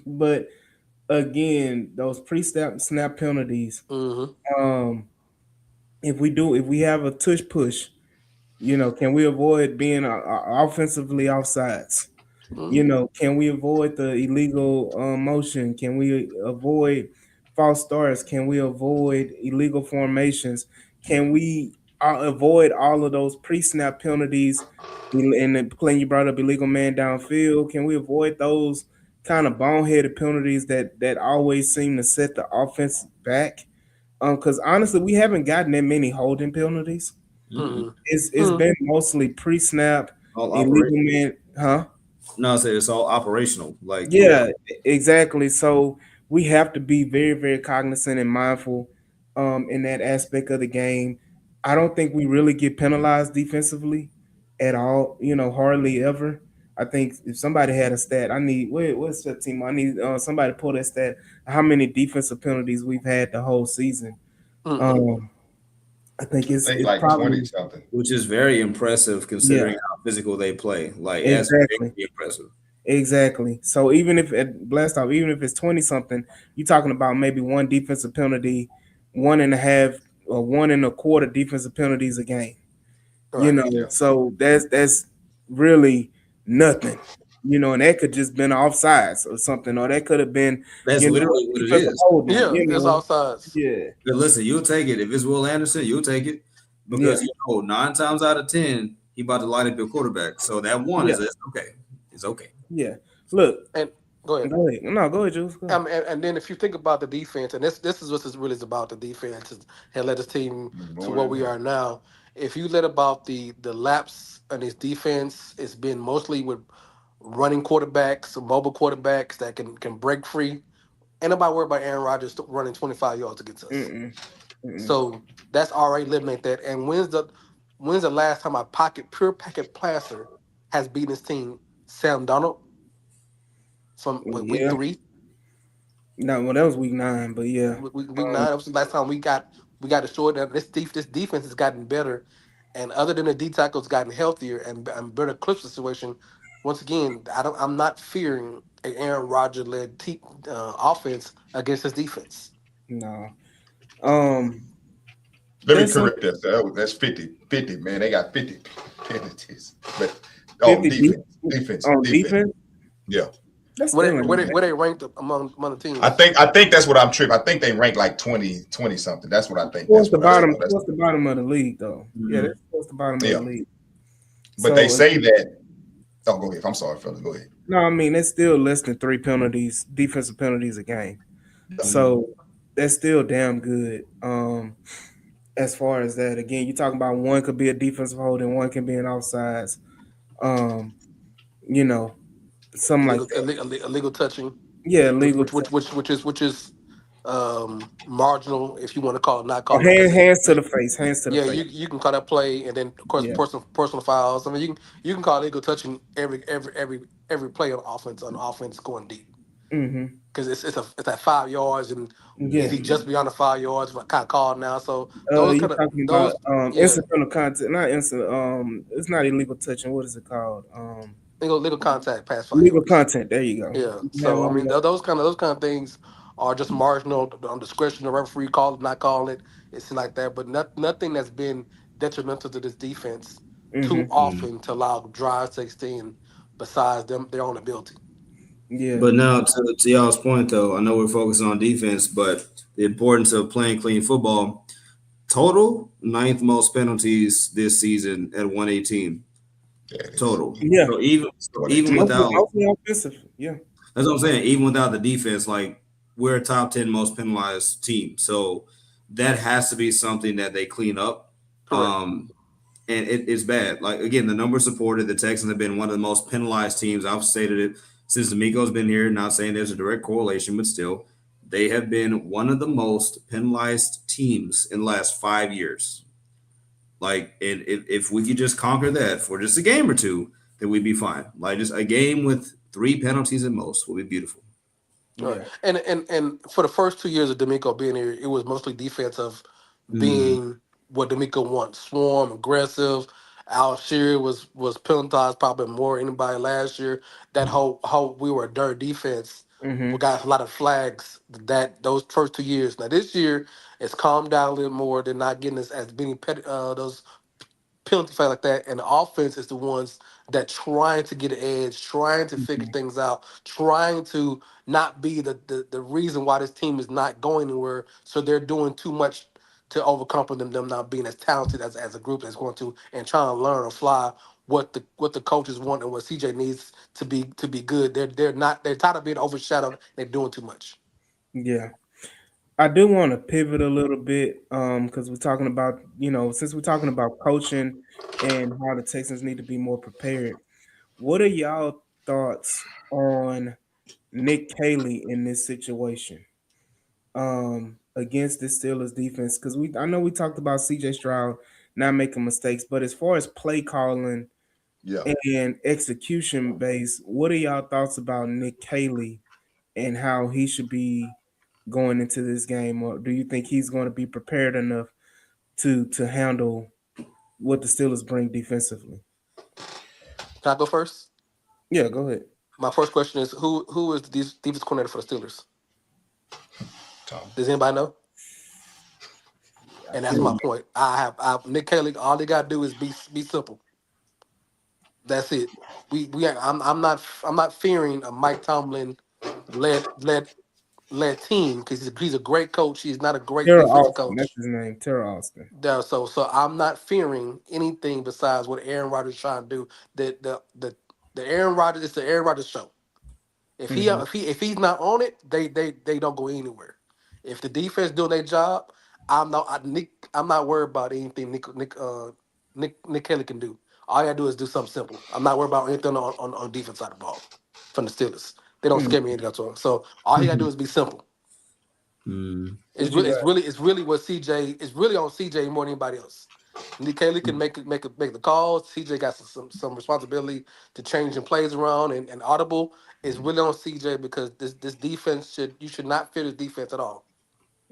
But again, those pre-snap penalties. If we have a tush push, can we avoid being offensively offsides? Can we avoid the illegal motion? Can we avoid false starts? Can we avoid illegal formations? Can we avoid all of those pre-snap penalties? And then, Clayton, you brought up illegal man downfield. Can we avoid those kind of boneheaded penalties that always seem to set the offense back? Because honestly, we haven't gotten that many holding penalties. It's been mostly pre-snap, illegal man, huh? No, it's all operational. Exactly. So we have to be very, very cognizant and mindful in that aspect of the game. I don't think we really get penalized defensively at all, hardly ever. I think if somebody had a stat, what's that team? I need somebody to pull that stat, how many defensive penalties we've had the whole season. I think it's like probably 20 something, which is very impressive considering how physical they play. Like exactly. That's very impressive. Exactly. So even if at blast off, even if it's 20 something, you're talking about maybe one defensive penalty, 1.5 or 1.25 defensive penalties a game. Right. So that's really nothing. And that could just been offsides or something, or that could have been That's literally what it is. holding, Yeah, it's offsides. Yeah. But listen, you'll take it. If it's Will Anderson, you'll take it. Because 9 times out of 10, he about to light up your quarterback. So that one is okay. It's okay. Yeah. Look. And go ahead. Go ahead. No, go ahead, Jules. Go ahead. And then if you think about the defense, and this is what this really is about, the defense and led this team to what we are now. If you let about the lapse in his defense, it's been mostly with running quarterbacks, mobile quarterbacks that can break free. Ain't nobody worried about Aaron Rodgers running 25 yards against us. So that's already eliminate that. And when's the last time a pure pocket passer has beaten his team? Sam Darnold from week 3. No, well, that was week 9, but yeah, week 9. That was the last time we got assured that this defense has gotten better, and other than the D tackles gotten healthier and better clip situation. Once again, I'm not fearing an Aaron Rodgers led offense against his defense. No. Let me correct that. That's 50, man. They got 50 penalties. But defense. Yeah. Where they ranked among the teams? I think that's what I'm tripping. I think they rank like 20 something. That's what I think. What's the bottom of the league though? Mm-hmm. Yeah, that's the bottom of the league. But they say that. Oh, go ahead. I'm sorry, fellas. Go ahead. No, I mean it's still less than 3 penalties, defensive penalties a game. Mm-hmm. So that's still damn good. As far as that, again, you're talking about one could be a defensive hold and one can be an offsides. Something like that. Illegal touching. Yeah, illegal. Which is marginal, if you want to call it. Not call it hands to the face. Face. Yeah, you can call that play, and then of course personal fouls. I mean, you can call illegal touching every play on offense going deep. Because it's at 5 yards, and if he just beyond the 5 yards, kind of called now. So those kind of those incidental contact, not instant. It's not illegal touching. What is it called? Legal contact, pass 5 legal yards. contact. There you go. Yeah. So I mean, those kind of things are just marginal on discretion. The referee call it, not calling it. It's like that, but nothing that's been detrimental to this defense too often to allow drives to extend. Besides their own ability. Yeah. But now to y'all's point though, I know we're focusing on defense, but the importance of playing clean football. Total 9th most penalties this season at 118. Total. Yeah. So even without offensive. Yeah. That's what I'm saying. Even without the defense, like we're a top 10 most penalized team. So that has to be something that they clean up. Correct. And it's bad. Like again, the numbers supported. The Texans have been one of the most penalized teams. I've stated it since D'Amico's been here. Not saying there's a direct correlation, but still, they have been one of the most penalized teams in the last 5 years. Like, and if we could just conquer that for just a game or two, then we'd be fine. Like, just a game with 3 penalties at most would be beautiful. Right. And for the first 2 years of D'Amico being here, it was mostly defensive, being what D'Amico wants: swarm, aggressive. Al Shearer was penalized probably more than anybody last year. That whole we were a dirt defense. We got a lot of flags those first 2 years. Now this year it's calmed down a little more. They're not getting as many those penalty flags like that. And the offense is the ones that trying to get an edge, trying to figure things out, trying to not be the reason why this team is not going anywhere. So they're doing too much to overcompensate them not being as talented as a group that's going to and trying to learn or fly what the coaches want and what CJ needs to be good. They're tired of being overshadowed. They're doing too much. Yeah. I do want to pivot a little bit because we're talking about, since we're talking about coaching and how the Texans need to be more prepared. What are y'all thoughts on Nick Caley in this situation against the Steelers defense? Because I know we talked about CJ Stroud not making mistakes, but as far as play calling and execution base, what are y'all thoughts about Nick Caley and how he should be going into this game? Or do you think he's going to be prepared enough to handle what the Steelers bring defensively? Can I go first? Yeah, go ahead. My first question is who is the defensive coordinator for the Steelers? Tom. Does anybody know? And that's my point. I have Nick Caley. All they got to do is be simple. That's it. I'm not fearing a Mike Tomlin led team because he's a great coach. He's not a great Terrell defensive Austin. That's coach. his name, Terrell Austin. So I'm not fearing anything besides what Aaron Rodgers is trying to do. The Aaron Rodgers, it's the Aaron Rodgers show. If he's not on it, they don't go anywhere. If the defense doing their job, I'm not worried about anything Nick Kelly can do. All I gotta do is do something simple. I'm not worried about anything on defense side of the ball from the Steelers. They don't scare me anything at all. So all he gotta do is be simple. It's really what CJ is really on CJ more than anybody else. Nick Kelly can make the calls. CJ got some responsibility to changing plays around and audible is really on CJ because this defense you should not fear this defense at all.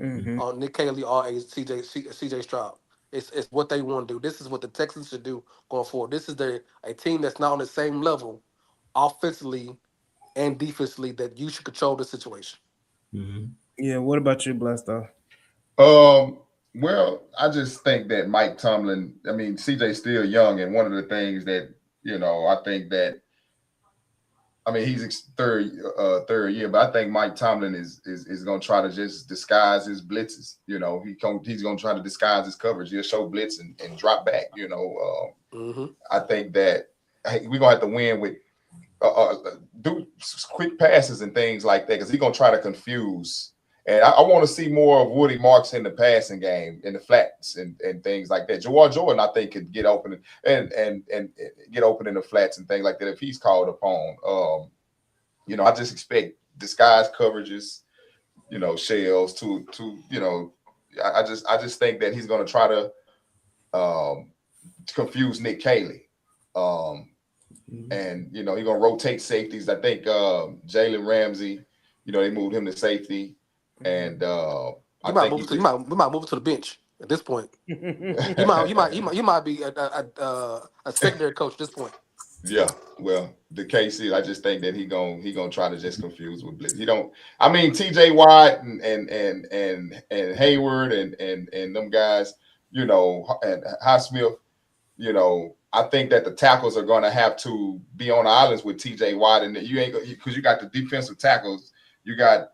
On Nick Kelly or CJ Stroud. It's what they want to do. This is what the Texans should do going forward. This is a team that's not on the same level offensively and defensively that you should control the situation. Yeah, what about you, Blasto? Well, I just think that Mike Tomlin, I mean, CJ's still young, and one of the things that, I think that, I mean, he's third year, but I think Mike Tomlin is going to try to just disguise his blitzes. He's going to try to disguise his coverage. He'll show blitz and drop back. I think that we're going to have to win with do quick passes and things like that because he's going to try to confuse. And I want to see more of Woody Marks in the passing game, in the flats and things like that. Jawar Jordan, I think, could get open and get open in the flats and things like that if he's called upon. I just expect disguised coverages, shells to I just think that he's going to try to confuse Nick Caley. And he's going to rotate safeties. I think Jalen Ramsey, they moved him to safety. And we might move to the bench at this point. You might be a secondary coach at this point. Yeah, well, the case is, I just think that he gonna try to just confuse with blitz. He don't. I mean, T.J. Watt and Hayward and them guys, and Highsmith, I think that the tackles are gonna have to be on the islands with T.J. Watt, and you ain't because you got the defensive tackles, you got.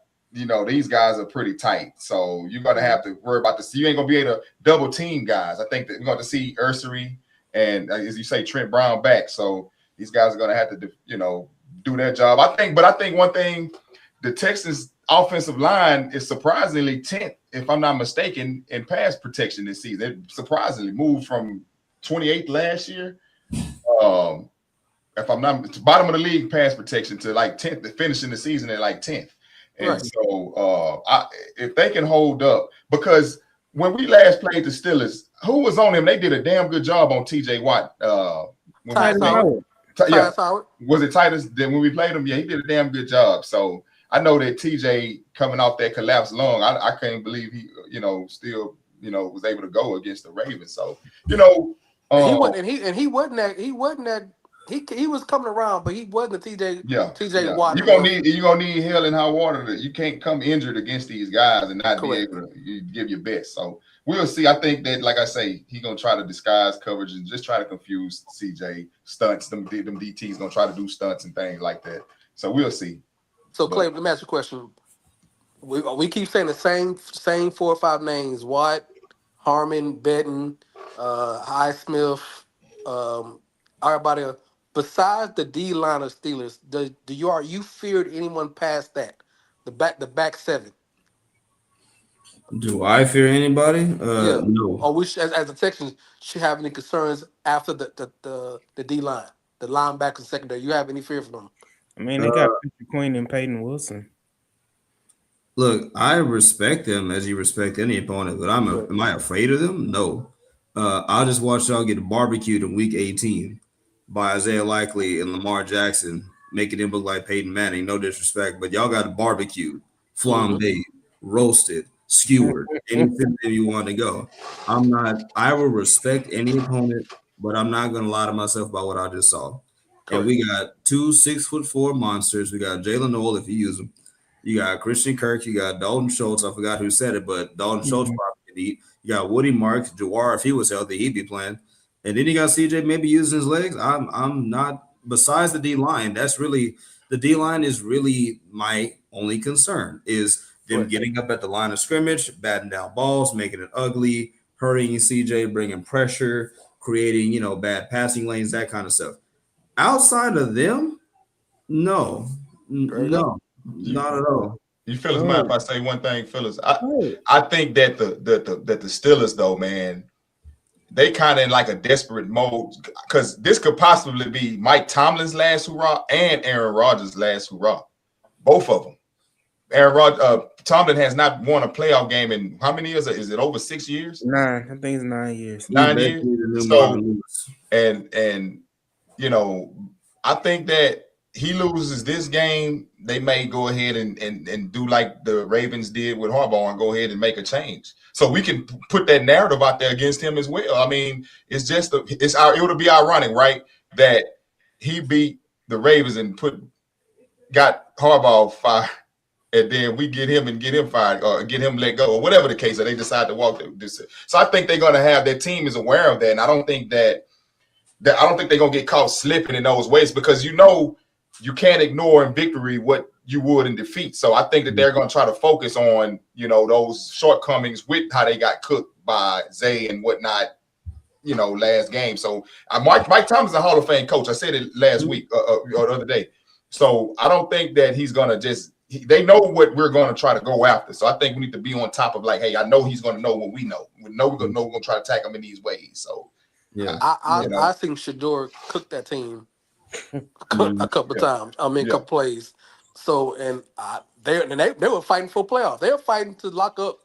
These guys are pretty tight. So you're going to have to worry about this. You ain't going to be able to double team guys. I think that we're going to see Ursary and, as you say, Trent Brown back. So these guys are going to have to, do their job. I think one thing, the Texans offensive line is surprisingly 10th, if I'm not mistaken, in pass protection this season. It surprisingly moved from 28th last year. If I'm not, bottom of the league pass protection to like 10th, finishing the season at like 10th. And right. So if they can hold up, because when we last played the Steelers, who was on him? They did a damn good job on T.J. Watt. Titus Howard. Was it Titus? Then when we played him, yeah, he did a damn good job. So I know that T.J. coming off that collapsed lung, I can't believe he, still, was able to go against the Ravens. So, he was coming around, but he wasn't a TJ Watt. You're gonna need hell and high water. You can't come injured against these guys and not Correct. Be able to give your best. So we'll see. I think that, like I say, he's gonna try to disguise coverage and just try to confuse CJ stunts. Them DTs gonna try to do stunts and things like that. So we'll see. So Clay, let me ask you a question. We keep saying the same 4 or 5 names: Watt, Harmon, Benton, Highsmith, everybody. Besides the D line of Steelers, are you feared anyone past that? The back 7. Do I fear anybody? No. Or we as the Texans should have any concerns after the D line, the linebacker secondary? You have any fear for them? I mean, they got Patrick Queen and Peyton Wilson. Look, I respect them as you respect any opponent, but am I afraid of them? No. I'll just watch y'all get barbecued in week 18 by Isaiah Likely and Lamar Jackson, making him look like Peyton Manning. No disrespect, but y'all got barbecued, flambéed, roasted, skewered, anything you want to go. I will respect any opponent, but I'm not going to lie to myself about what I just saw. Correct. And we got 2 6'4" monsters. We got Jalen Noel, if you use them. You got Christian Kirk. You got Dalton Schultz. I forgot who said it, but Dalton Schultz probably could eat. You got Woody Marks, Jawar, if he was healthy, he'd be playing. And then you got CJ maybe using his legs. I'm not, besides the D line, that's really the D line is really my only concern is them getting up at the line of scrimmage, batting down balls, making it ugly, hurting CJ, bringing pressure, creating, bad passing lanes, that kind of stuff. Outside of them, no, not at all. You fellas mind if I say one thing, fellas? I think that the Steelers, though, man, they kind of in like a desperate mode because this could possibly be Mike Tomlin's last hurrah and Aaron Rodgers' last hurrah. Both of them. Tomlin has not won a playoff game in how many years? Is it over 6 years? 9. I think it's 9 years. 9 years. So, and I think that he loses this game, they may go ahead and do like the Ravens did with Harbaugh and go ahead and make a change. So we can put that narrative out there against him as well. I mean, it would be ironic, right, that he beat the Ravens and got Harbaugh fired, and then we get him fired or get him let go or whatever the case, or they decide to walk this. So I think they're going to have their team is aware of that, and I don't think they're going to get caught slipping in those ways because you can't ignore in victory what you would in defeat. So I think that they're going to try to focus on, those shortcomings with how they got cooked by Zay and whatnot, last game. So Mike Thomas is a Hall of Fame coach. I said it last week or the other day. So I don't think that he's going to they know what we're going to try to go after. So I think we need to be on top of like, hey, I know he's going to know what we know. We know we're going to try to attack him in these ways. So yeah, I think Shador cooked that team a couple of times. I mean, a couple plays. So they were fighting for playoffs. They were fighting to lock up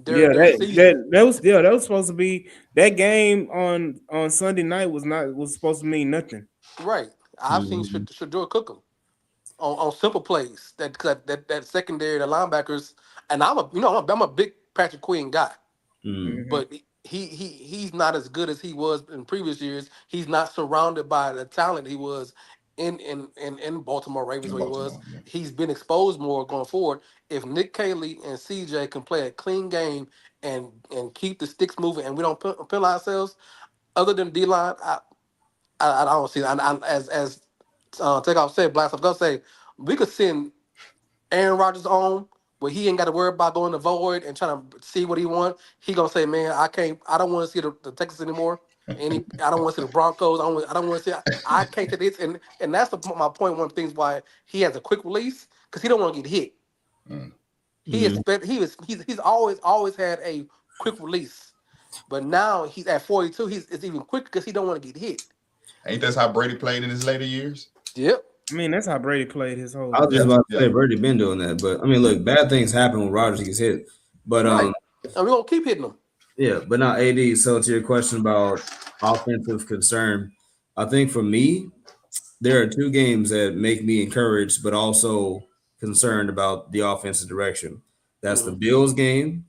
their season. That was supposed to be that game on Sunday night was supposed to mean nothing. Right. I've seen Shador cook them on simple plays. That secondary, the linebackers, and I'm a big Patrick Queen guy, but he's not as good as he was in previous years. He's not surrounded by the talent he was in Baltimore Ravens where he was. Yeah. He's been exposed more going forward. If Nick Caley and CJ can play a clean game and keep the sticks moving, and we don't penalize ourselves, other than D-line, I don't see that. As Takeoff said, Blast, I'm gonna say we could send Aaron Rodgers on where he ain't got to worry about going to void and trying to see what he wants. He gonna say, man, I don't want to see the Texans anymore. I don't want to see the Broncos. I don't want to see. I can't take this, and that's my point. One of the things why he has a quick release because he don't want to get hit. He's always had a quick release, but now he's at 42. It's even quicker because he don't want to get hit. Ain't that how Brady played in his later years? Yep. I mean, that's how Brady played his whole. I was just about to say Brady been doing that, but I mean, look, bad things happen when Rodgers gets hit, but and we're gonna keep hitting them. Yeah, but now AD. So to your question about offensive concern, I think for me, there are two games that make me encouraged, but also concerned about the offensive direction. That's the Bills game,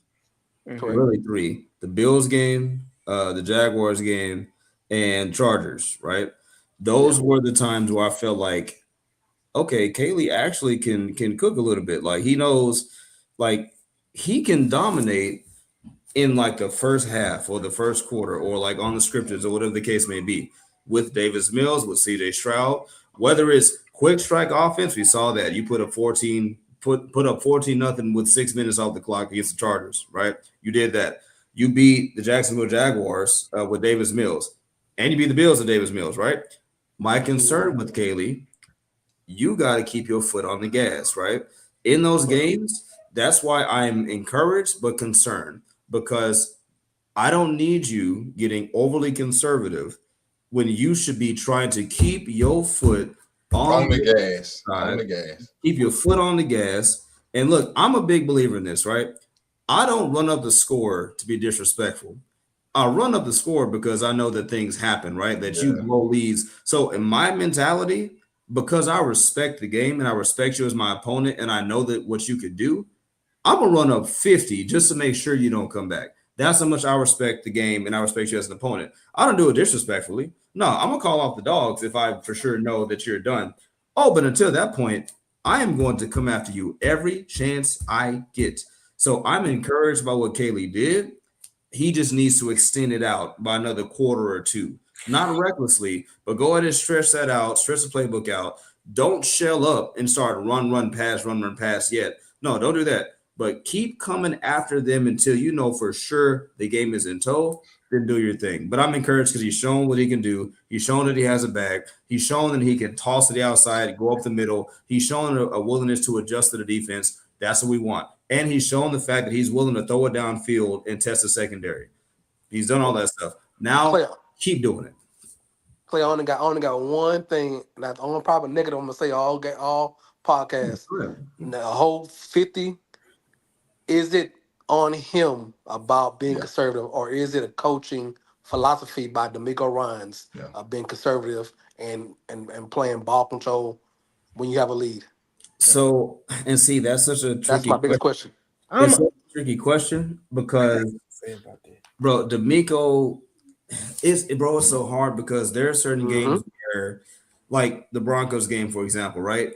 really three: the Bills game, the Jaguars game, and Chargers. Right? Those were the times where I felt like, okay, Caley actually can cook a little bit. Like he knows, like he can dominate in like the first half or the first quarter or like on the scriptures or whatever the case may be with Davis Mills, with CJ Stroud, whether it's quick strike offense, we saw that you put up 14 nothing with 6 minutes off the clock against the Chargers, right? You did that. You beat the Jacksonville Jaguars with Davis Mills and you beat the Bills with Davis Mills, right? My concern with Caley, you got to keep your foot on the gas, right? In those games, that's why I'm encouraged but concerned. Because I don't need you getting overly conservative when you should be trying to keep your foot on the gas. Keep your foot on the gas. And look, I'm a big believer in this, right? I don't run up the score to be disrespectful. I run up the score because I know that things happen, right? That you blow leads. So in my mentality, because I respect the game and I respect you as my opponent and I know that what you could do, I'm going to run up 50 just to make sure you don't come back. That's how much I respect the game and I respect you as an opponent. I don't do it disrespectfully. No, I'm going to call off the dogs if I for sure know that you're done. Oh, but until that point, I am going to come after you every chance I get. So I'm encouraged by what Caley did. he just needs to extend it out by another quarter or two. Not recklessly, but go ahead and stretch that out, stretch the playbook out. Don't shell up and start run, pass yet. No, don't do that. But keep coming after them until you know for sure the game is in tow. Then do your thing. But I'm encouraged because he's shown what he can do. He's shown that he has a bag. He's shown that he can toss to the outside, go up the middle. He's shown a willingness to adjust to the defense. That's what we want. And he's shown the fact that he's willing to throw it downfield and test the secondary. He's done all that stuff. Now, keep doing it. Clay, I only got one thing. That's the only probably negative I'm gonna say all podcasts. The whole 50. Is it on him about being conservative, or is it a coaching philosophy by D'Amico Ryans of being conservative and playing ball control when you have a lead? So, and see, that's such a tricky. That's my biggest question. It's a tricky question because, bro, D'Amico it's so hard because there are certain games where, like the Broncos game, for example, right?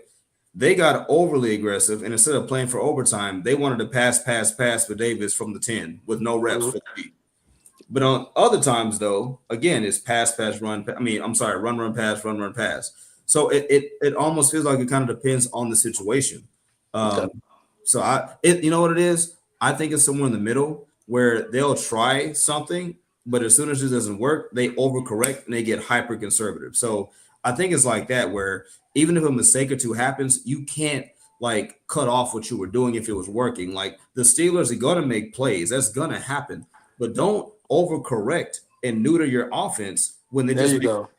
They got overly aggressive, and instead of playing for overtime, they wanted to pass for Davis from the 10 with no reps for the beat. But on other times, though, again, it's run, run, pass. So it almost feels like it kind of depends on the situation. So you know what it is? I think it's somewhere in the middle where they'll try something, but as soon as it doesn't work, they overcorrect and they get hyper conservative. So I think it's like that, where even if a mistake or two happens, you can't like cut off what you were doing if it was working. Like the Steelers are going to make plays. That's going to happen. But don't overcorrect and neuter your offense when they just go.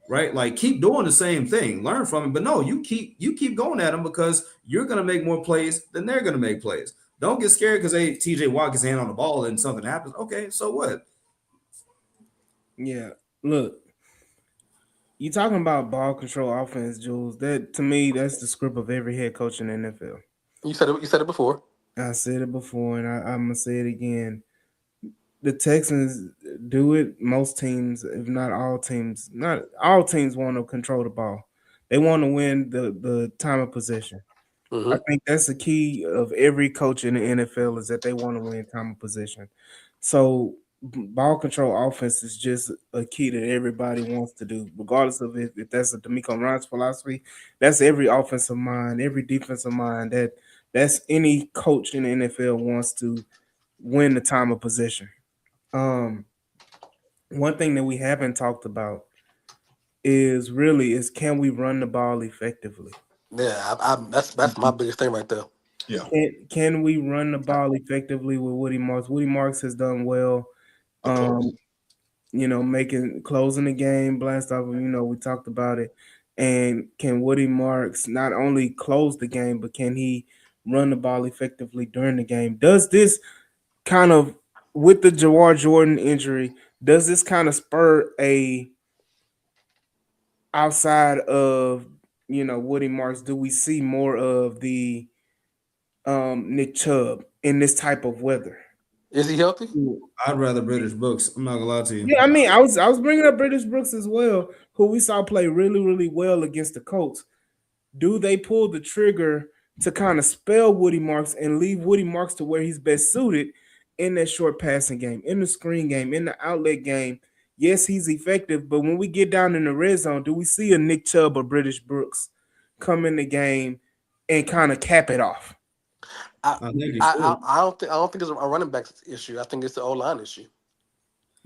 Right? Like keep doing the same thing. Learn from it. But no, you keep going at them because you're going to make more plays than they're going to make plays. Don't get scared because TJ Watt gets hand on the ball and something happens. Okay, so what? Yeah, look. You talking about ball control offense, Jules? That to me, that's the script of every head coach in the NFL. You said it before. I said it before, and I'm gonna say it again. The Texans do it. Most teams, if not all teams, want to control the ball. They want to win the time of possession. I think that's the key of every coach in the NFL is that they want to win time of possession. So ball control offense is just a key that everybody wants to do, regardless of if that's a D'Amico Ryans philosophy. That's every offensive mind, every defensive mind. That's any coach in the NFL wants to win the time of possession. One thing that we haven't talked about is can we run the ball effectively? Yeah, that's my biggest thing right there. Yeah. Can we run the ball effectively with Woody Marks? Woody Marks has done well. Closing the game, blast off. We talked about it. And can Woody Marks not only close the game, but can he run the ball effectively during the game? Does this kind of, with the Jawar Jordan injury, does this kind of spur outside of Woody Marks? Do we see more of the Nick Chubb in this type of weather? Is he healthy? I'd rather British Brooks. I'm not gonna lie to you. Yeah, I mean, I was bringing up British Brooks as well, who we saw play really, really well against the Colts. Do they pull the trigger to kind of spell Woody Marks and leave Woody Marks to where he's best suited in that short passing game, in the screen game, in the outlet game? Yes, he's effective, but when we get down in the red zone, do we see a Nick Chubb or British Brooks come in the game and kind of cap it off? I don't think it's a running back issue. I think it's the O-line issue.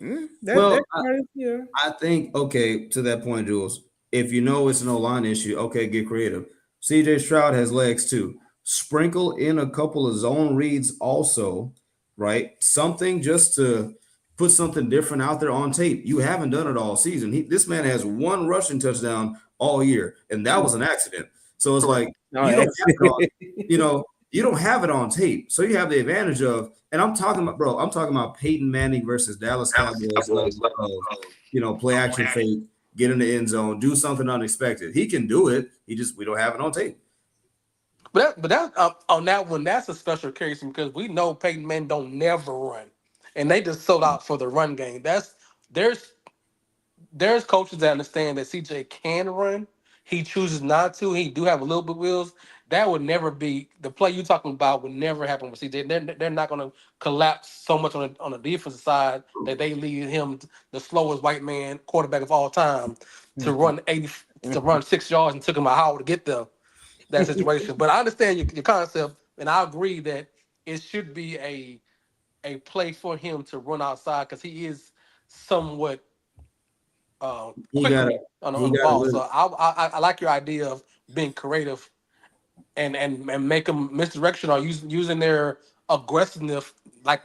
I think, okay, to that point, Jules, if you know it's an O-line issue, okay, get creative. CJ Stroud has legs too. Sprinkle in a couple of zone reads also, right? Something just to put something different out there on tape. You haven't done it all season. This man has one rushing touchdown all year, and that was an accident. So it's like, you don't have it on tape. So you have the advantage of, and I'm talking about Peyton Manning versus Dallas Cowboys, play action fake, get in the end zone, do something unexpected. He can do it. We don't have it on tape. But that on that one, that's a special case because we know Peyton Manning don't never run, and they just sold out for the run game. There's coaches that understand that CJ can run. He chooses not to. He do have a little bit of wheels, That would never be the play you talking about. Would never happen with CJ. They're not going to collapse so much on the defensive side that they leave him the slowest white man quarterback of all time to run 6 yards and took him an hour to get there. That situation. But I understand your concept, and I agree that it should be a play for him to run outside because he is somewhat quickly on the ball. So I like your idea of being creative and make them misdirection or using their aggressiveness like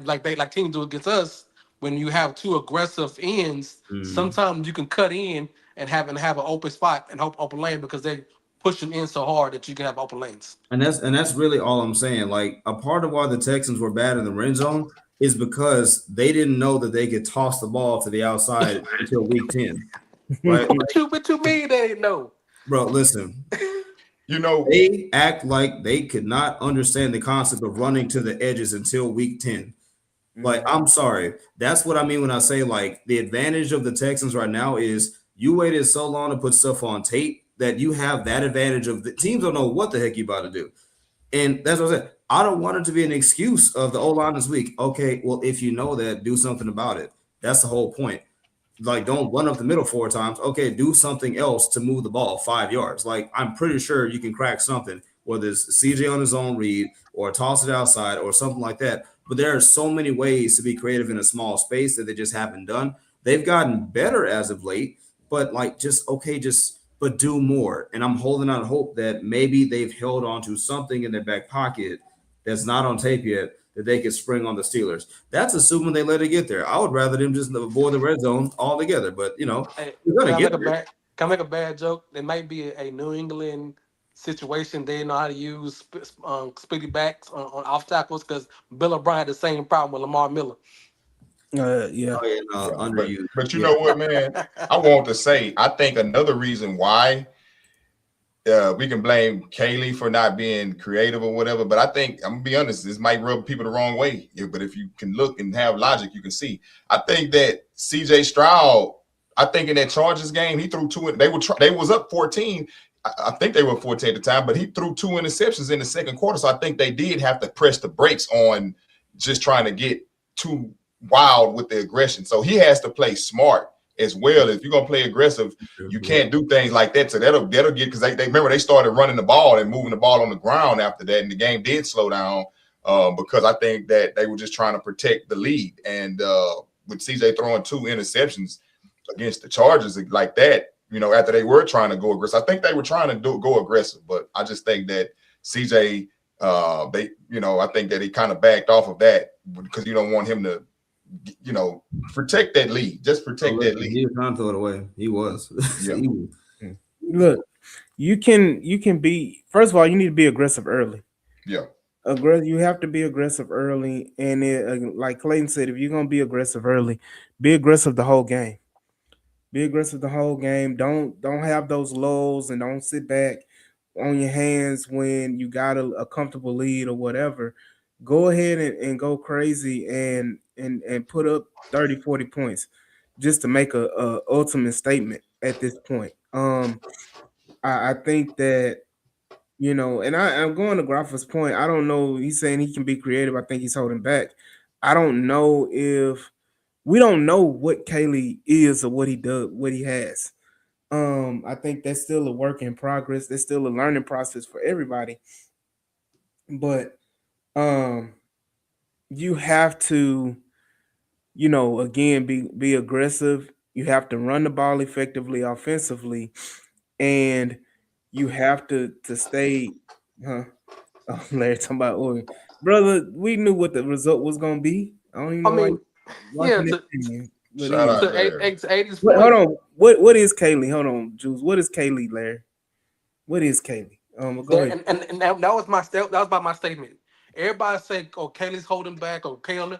teams do against us. When you have two aggressive ends, sometimes you can cut in and have an open spot and open lane because they pushing in so hard that you can have open lanes. And that's really all I'm saying. Like, a part of why the Texans were bad in the red zone is because they didn't know that they could toss the ball to the outside until week 10. Right? What you mean they didn't know? Bro, listen. They act like they could not understand the concept of running to the edges until week 10. Like, I'm sorry. That's what I mean when I say, like, the advantage of the Texans right now is you waited so long to put stuff on tape that you have that advantage of the teams don't know what the heck you about to do. And that's what I said. I don't want it to be an excuse of the O-line this week. Okay, well, if you know that, do something about it. That's the whole point. Like, don't run up the middle 4 times. Okay, do something else to move the ball 5 yards. Like, I'm pretty sure you can crack something, whether it's CJ on his own read or toss it outside or something like that. But there are so many ways to be creative in a small space that they just haven't done. They've gotten better as of late, but but do more. And I'm holding out hope that maybe they've held on to something in their back pocket that's not on tape yet that they could spring on the Steelers. That's assuming they let it get there. I would rather them just avoid the red zone altogether. But, you're going to get there. Can I make a bad joke? There might be a New England situation. They know how to use speedy backs on off tackles because Bill O'Brien had the same problem with Lamar Miller. But you know what, man? I want to say, I think another reason why we can blame Kaylee for not being creative or whatever, but I think, I'm gonna be honest, this might rub people the wrong way. But if you can look and have logic, you can see. I think that CJ Stroud, I think in that Chargers game, he threw 2. They was up 14. I think they were 14 at the time, but he threw 2 interceptions in the second quarter. So I think they did have to press the brakes on just trying to get too wild with the aggression. So he has to play smart as well. If you're gonna play aggressive, you can't do things like that. So that'll get, because they remember they started running the ball and moving the ball on the ground after that, and the game did slow down because I think that they were just trying to protect the lead. And with CJ throwing 2 interceptions against the Chargers like that, after they were trying to go aggressive, I think they were trying to go aggressive, but I just think that CJ, I think that he kind of backed off of that because you don't want him to, protect that lead. Just protect that lead. He was trying to throw it away. He was. Yeah. Look, you can be. First of all, you need to be aggressive early. Yeah. You have to be aggressive early, and like Clayton said, if you're gonna be aggressive early, be aggressive the whole game. Be aggressive the whole game. Don't have those lulls, and don't sit back on your hands when you got a comfortable lead or whatever. Go ahead and go crazy and put up 30, 40 points just to make a ultimate statement at this point. I think that, and I'm going to Graffa's point. I don't know. He's saying he can be creative. I think he's holding back. I don't know if we don't know what Kaylee is or what he does, what he has. I think that's still a work in progress. There's still a learning process for everybody. But you have to, again, be aggressive. You have to run the ball effectively offensively, and you have to stay. Larry talking about Oregon. Brother, we knew what the result was going to be. I don't even know. Hold on. What is Kaylee? Hold on, Jules. What is Kaylee, Larry? What is Kaylee? Go ahead. And that was my statement. Everybody say, "Oh, Kaylee's holding back," or Kay don't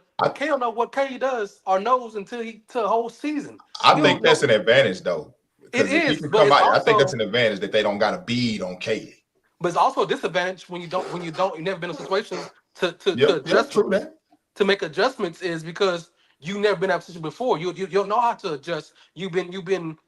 know what Kaylee does or knows until the whole season. I think that's an advantage, though. It is. I think that's an advantage that they don't got to bead on Kaylee. But it's also a disadvantage when you've never been in a situation to adjust. True that. To make adjustments is because you've never been in that position before. You don't know how to adjust. You've been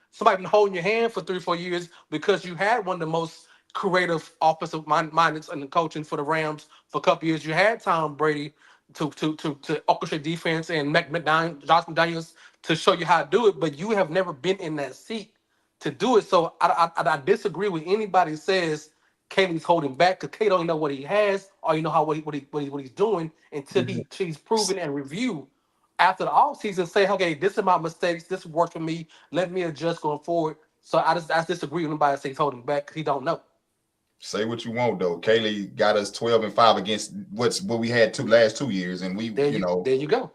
somebody been holding your hand for 3-4 years because you had one of the most creative offensive minded and coaching for the Rams for a couple years. You had Tom Brady to orchestrate defense and Josh McDaniels to show you how to do it, but you have never been in that seat to do it. So I disagree with anybody who says Caley's holding back, because Caley don't know what he has or what he's doing until he's proven and reviewed after the offseason. Say, okay, this is my mistakes. This worked for me. Let me adjust going forward. So I disagree with anybody that says he's holding back because he don't know. Say what you want though. Kaylee got us 12-5 against what we had last 2 years, and there you go.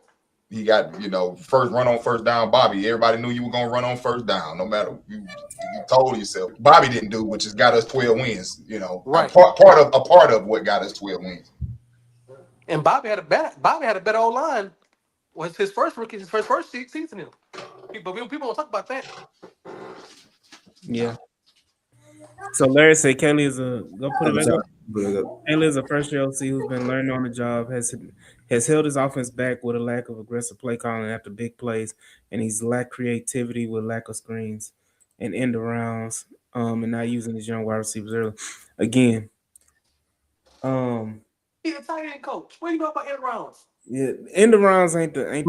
He got first run on first down. Bobby, everybody knew you were gonna run on first down, no matter you told yourself. Bobby didn't do, which has got us 12 wins. Right. A part of what got us 12 wins. And Bobby had a better old line. Was his first season. People don't talk about that. Yeah. So Larry said Kelly is Kelly is a first-year OC who's been learning on the job, has held his offense back with a lack of aggressive play calling after big plays, and he's lacked creativity with lack of screens and end arounds, and not using his young wide receivers early. Again, he's a tight end coach. What do you know about end rounds? Yeah, end arounds ain't the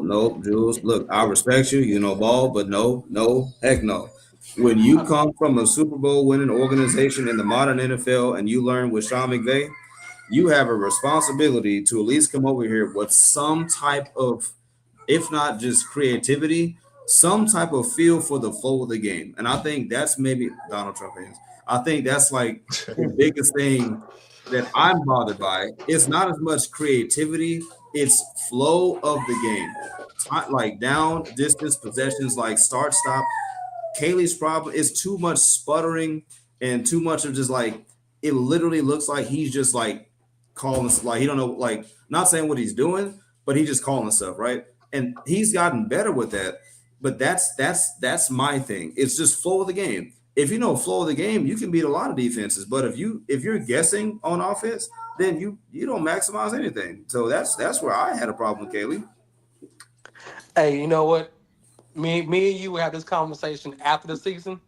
no, Jules. Look, I respect you. You know ball, but no, heck no. When you come from a Super Bowl winning organization in the modern NFL and you learn with Sean McVay, you have a responsibility to at least come over here with some type of, if not just creativity, some type of feel for the flow of the game. And I think that's maybe Donald Trump fans. I think that's like the biggest thing that I'm bothered by. It's not as much creativity, it's flow of the game. Like down, distance, possessions, like start, stop. Kaylee's problem is too much sputtering and too much of just like, it literally looks like he's just like calling, like he don't know, like not saying what he's doing, but he's just calling stuff, right? And he's gotten better with that. But that's my thing. It's just flow of the game. If you know flow of the game, you can beat a lot of defenses. But if you're guessing on offense, then you don't maximize anything. So that's where I had a problem with Kaylee. Hey, you know what? Me and you will have this conversation after the season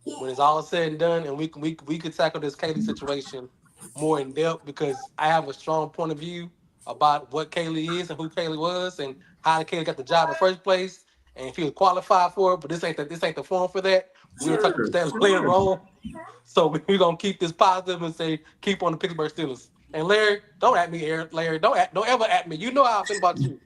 when it's all said and done, and we could tackle this Kaylee situation more in depth, because I have a strong point of view about what Kaylee is and who Kaylee was and how Kaylee got the job in the first place and if he was qualified for it. But this ain't the forum for that. We're talking about that later on. So we're gonna keep this positive and say keep on the Pittsburgh Steelers. And Larry, don't at me, Larry. Don't ever at me. You know how I feel about you.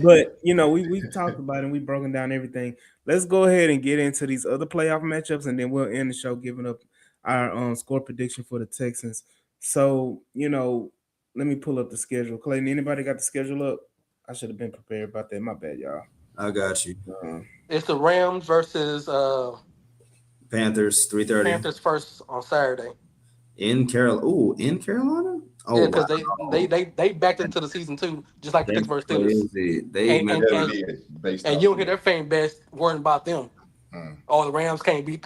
But we talked about it and we broken down everything. Let's go ahead and get into these other playoff matchups, and then we'll end the show giving up our score prediction for the Texans. So let me pull up the schedule. Clayton, anybody got the schedule up? I should have been prepared about that. My bad, y'all. I got you. It's the Rams versus Panthers, 3:30. Panthers first on Saturday. In Carolina? Ooh, in Carolina? Oh, yeah, because they backed into the season too, just like the Pittsburgh Steelers. And you don't hear their fan base worrying about them. Oh, the Rams can't beat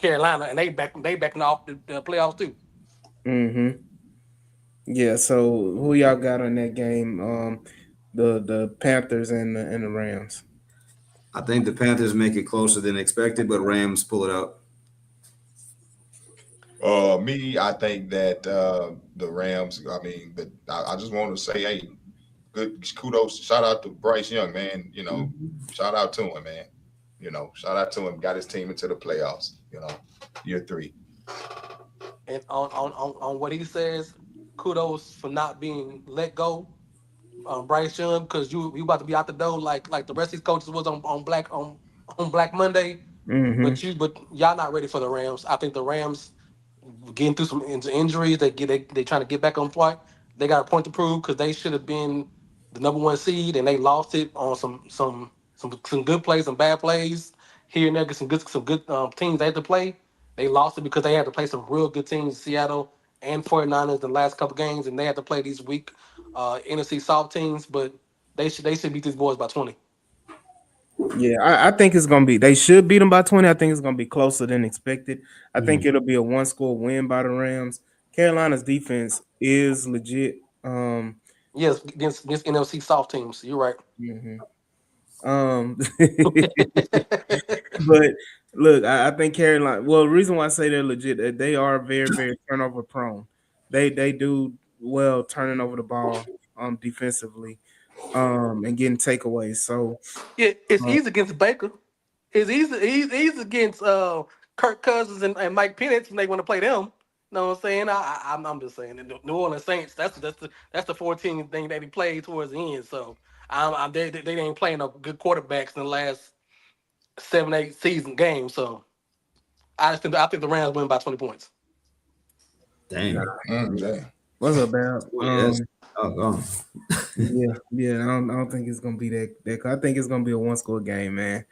Carolina, and they backing off the playoffs too. Mm-hmm. Yeah. So who y'all got on that game? The Panthers and the Rams. I think the Panthers make it closer than expected, but Rams pull it out. I think that the Rams. But I just want to say, hey, good kudos, shout out to Bryce Young, man. Shout out to him, man. Shout out to him. Got his team into the playoffs. Year 3. And on what he says, kudos for not being let go, Bryce Young, because you about to be out the door like the rest of these coaches was on Black Monday. Mm-hmm. But y'all not ready for the Rams. I think the Rams getting through some injuries. They trying to get back on point. They got a point to prove, because they should have been the number 1 seed, and they lost it on some good plays and bad plays here and there. Get some good teams they had to play. They lost it because they had to play some real good teams, Seattle and 49ers, the last couple games, and they had to play these weak NFC South teams. But they should beat these boys by 20. Yeah, I think it's gonna be. They should beat them by 20. I think it's gonna be closer than expected. I think it'll be a 1-score win by the Rams. Carolina's defense is legit. Yes, against NFC South teams. You're right. Mm-hmm. But look, I think Carolina. Well, the reason why I say they're legit, they are very, very turnover prone. They do well turning over the ball defensively and getting takeaways. So Yeah, it's uh, easy against Baker. It's easy against Kirk Cousins and Mike Penix when they want to play them. Know what I'm saying? I'm just saying the New Orleans Saints. That's the 14 thing that he played towards the end. So they ain't playing no good quarterbacks in the last 7-8 season games. So I think the Rams win by 20 points. Dang. Damn. what's up, Bab? Yes. Oh, gone. Yeah. I don't think it's gonna be that. I think it's gonna be a one-score game, man.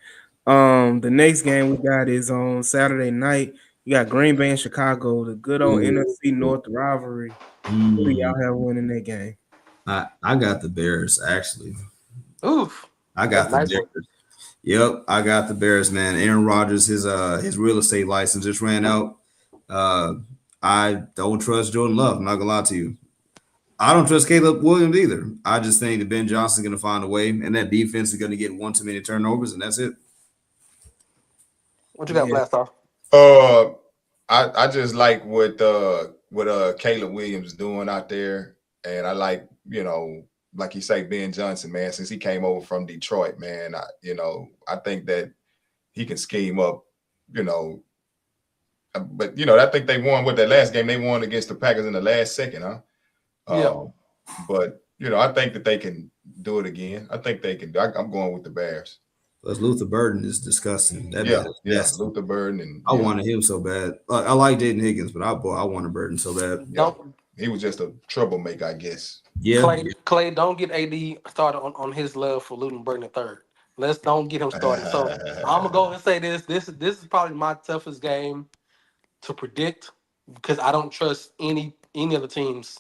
The next game we got is on Saturday night. You got Green Bay and Chicago, the good old NFC North rivalry. Who do y'all have winning that game? I got the Bears, actually. Oof. I got the Nice Bears. one. Yep, I got the Bears, man. Aaron Rodgers, his real estate license just ran out. I don't trust Jordan Love. I'm not gonna lie to you. I don't trust Caleb Williams either. I just think that Ben Johnson's gonna find a way, and that defense is gonna get one too many turnovers, and that's it. What you got, Yeah. Blast Off? I just like what Caleb Williams doing out there, and I like, like you say, Ben Johnson, man. Since he came over from Detroit, man, I think that he can scheme up, But I think they won with that last game. They won against the Packers in the last second, huh? Yeah. But I think that they can do it again. I think they can. I'm going with the Bears. Because Luther Burden is disgusting. That Yeah, man is nasty. Luther Burden, and I wanted him so bad. I like Jaden Higgins, but I wanted Burden so bad. He was just a troublemaker, I guess. Yeah. Clay, don't get AD started on his love for Luton Burton III. Let's don't get him started. So I'm gonna go and say this. This is probably my toughest game to predict because I don't trust any of the teams.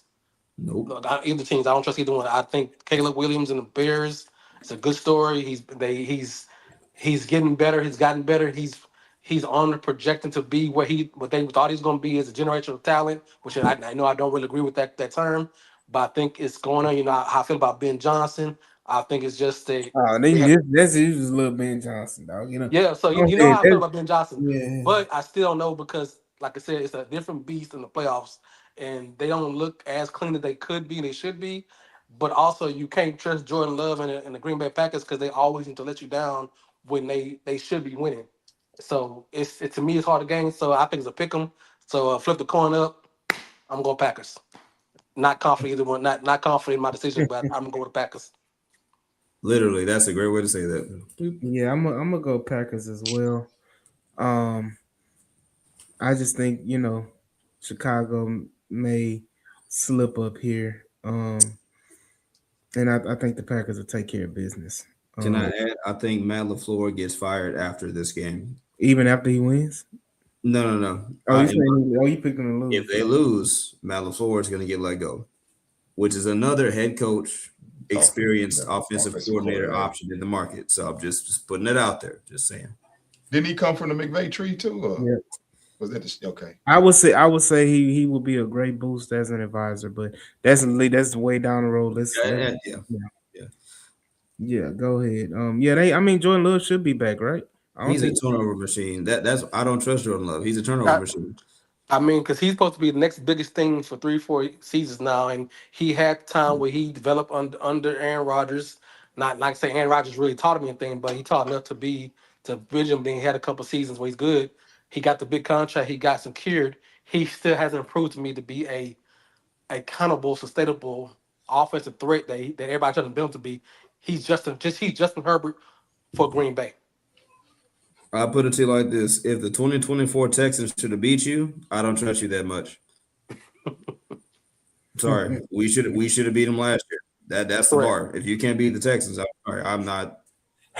Nope. Either teams, I don't trust either one. I think Caleb Williams and the Bears. It's a good story. He's getting better. He's gotten better. He's on the projecting to be what they thought he's going to be as a generational talent. Which I know I don't really agree with that term, but I think it's going on. You know how I feel about Ben Johnson. I think it's just that's just little Ben Johnson, dog. Yeah, so you know how I feel about Ben Johnson. Yeah. But I still don't know because, like I said, it's a different beast in the playoffs, and they don't look as clean as they could be and they should be. But also, you can't trust Jordan Love and the Green Bay Packers because they always need to let you down when they should be winning. So to me, it's hard to game. So I think it's a pick 'em. So flip the coin up. I'm going Packers. Not confident either one. Not confident in my decision, but I'm gonna go with the Packers. Literally, that's a great way to say that. Yeah, I'm gonna go Packers as well. I just think Chicago may slip up here, and I think the Packers will take care of business. Can I add? I think Matt LaFleur gets fired after this game. Even after he wins? No. Oh, you picked them to lose. If they lose, Matt LaFleur is going to get let go, which is another head coach, experienced offensive coordinator option in the market. So I'm just putting it out there. Just saying. Didn't he come from the McVay tree too? Or yeah. Was that okay? I would say he would be a great boost as an advisor, but that's way down the road. Yeah, go ahead. Jordan Love should be back, right? He's a turnover machine. I don't trust Jordan Love. He's a turnover machine. I mean, because he's supposed to be the next biggest thing for 3-4 seasons now, and he had time where he developed under Aaron Rodgers. Not like say Aaron Rodgers really taught him anything, but he taught enough to bridge him. Then he had a couple seasons where he's good. He got the big contract. He got secured. He still hasn't proved to me to be a accountable, sustainable offensive threat that everybody tries to build him to be. He's Justin Herbert for Green Bay. I'll put it to you like this: if the 2024 Texans should have beat you, I don't trust you that much. Sorry, we should have beat them last year. That's the bar. If you can't beat the Texans, I'm sorry, I'm not.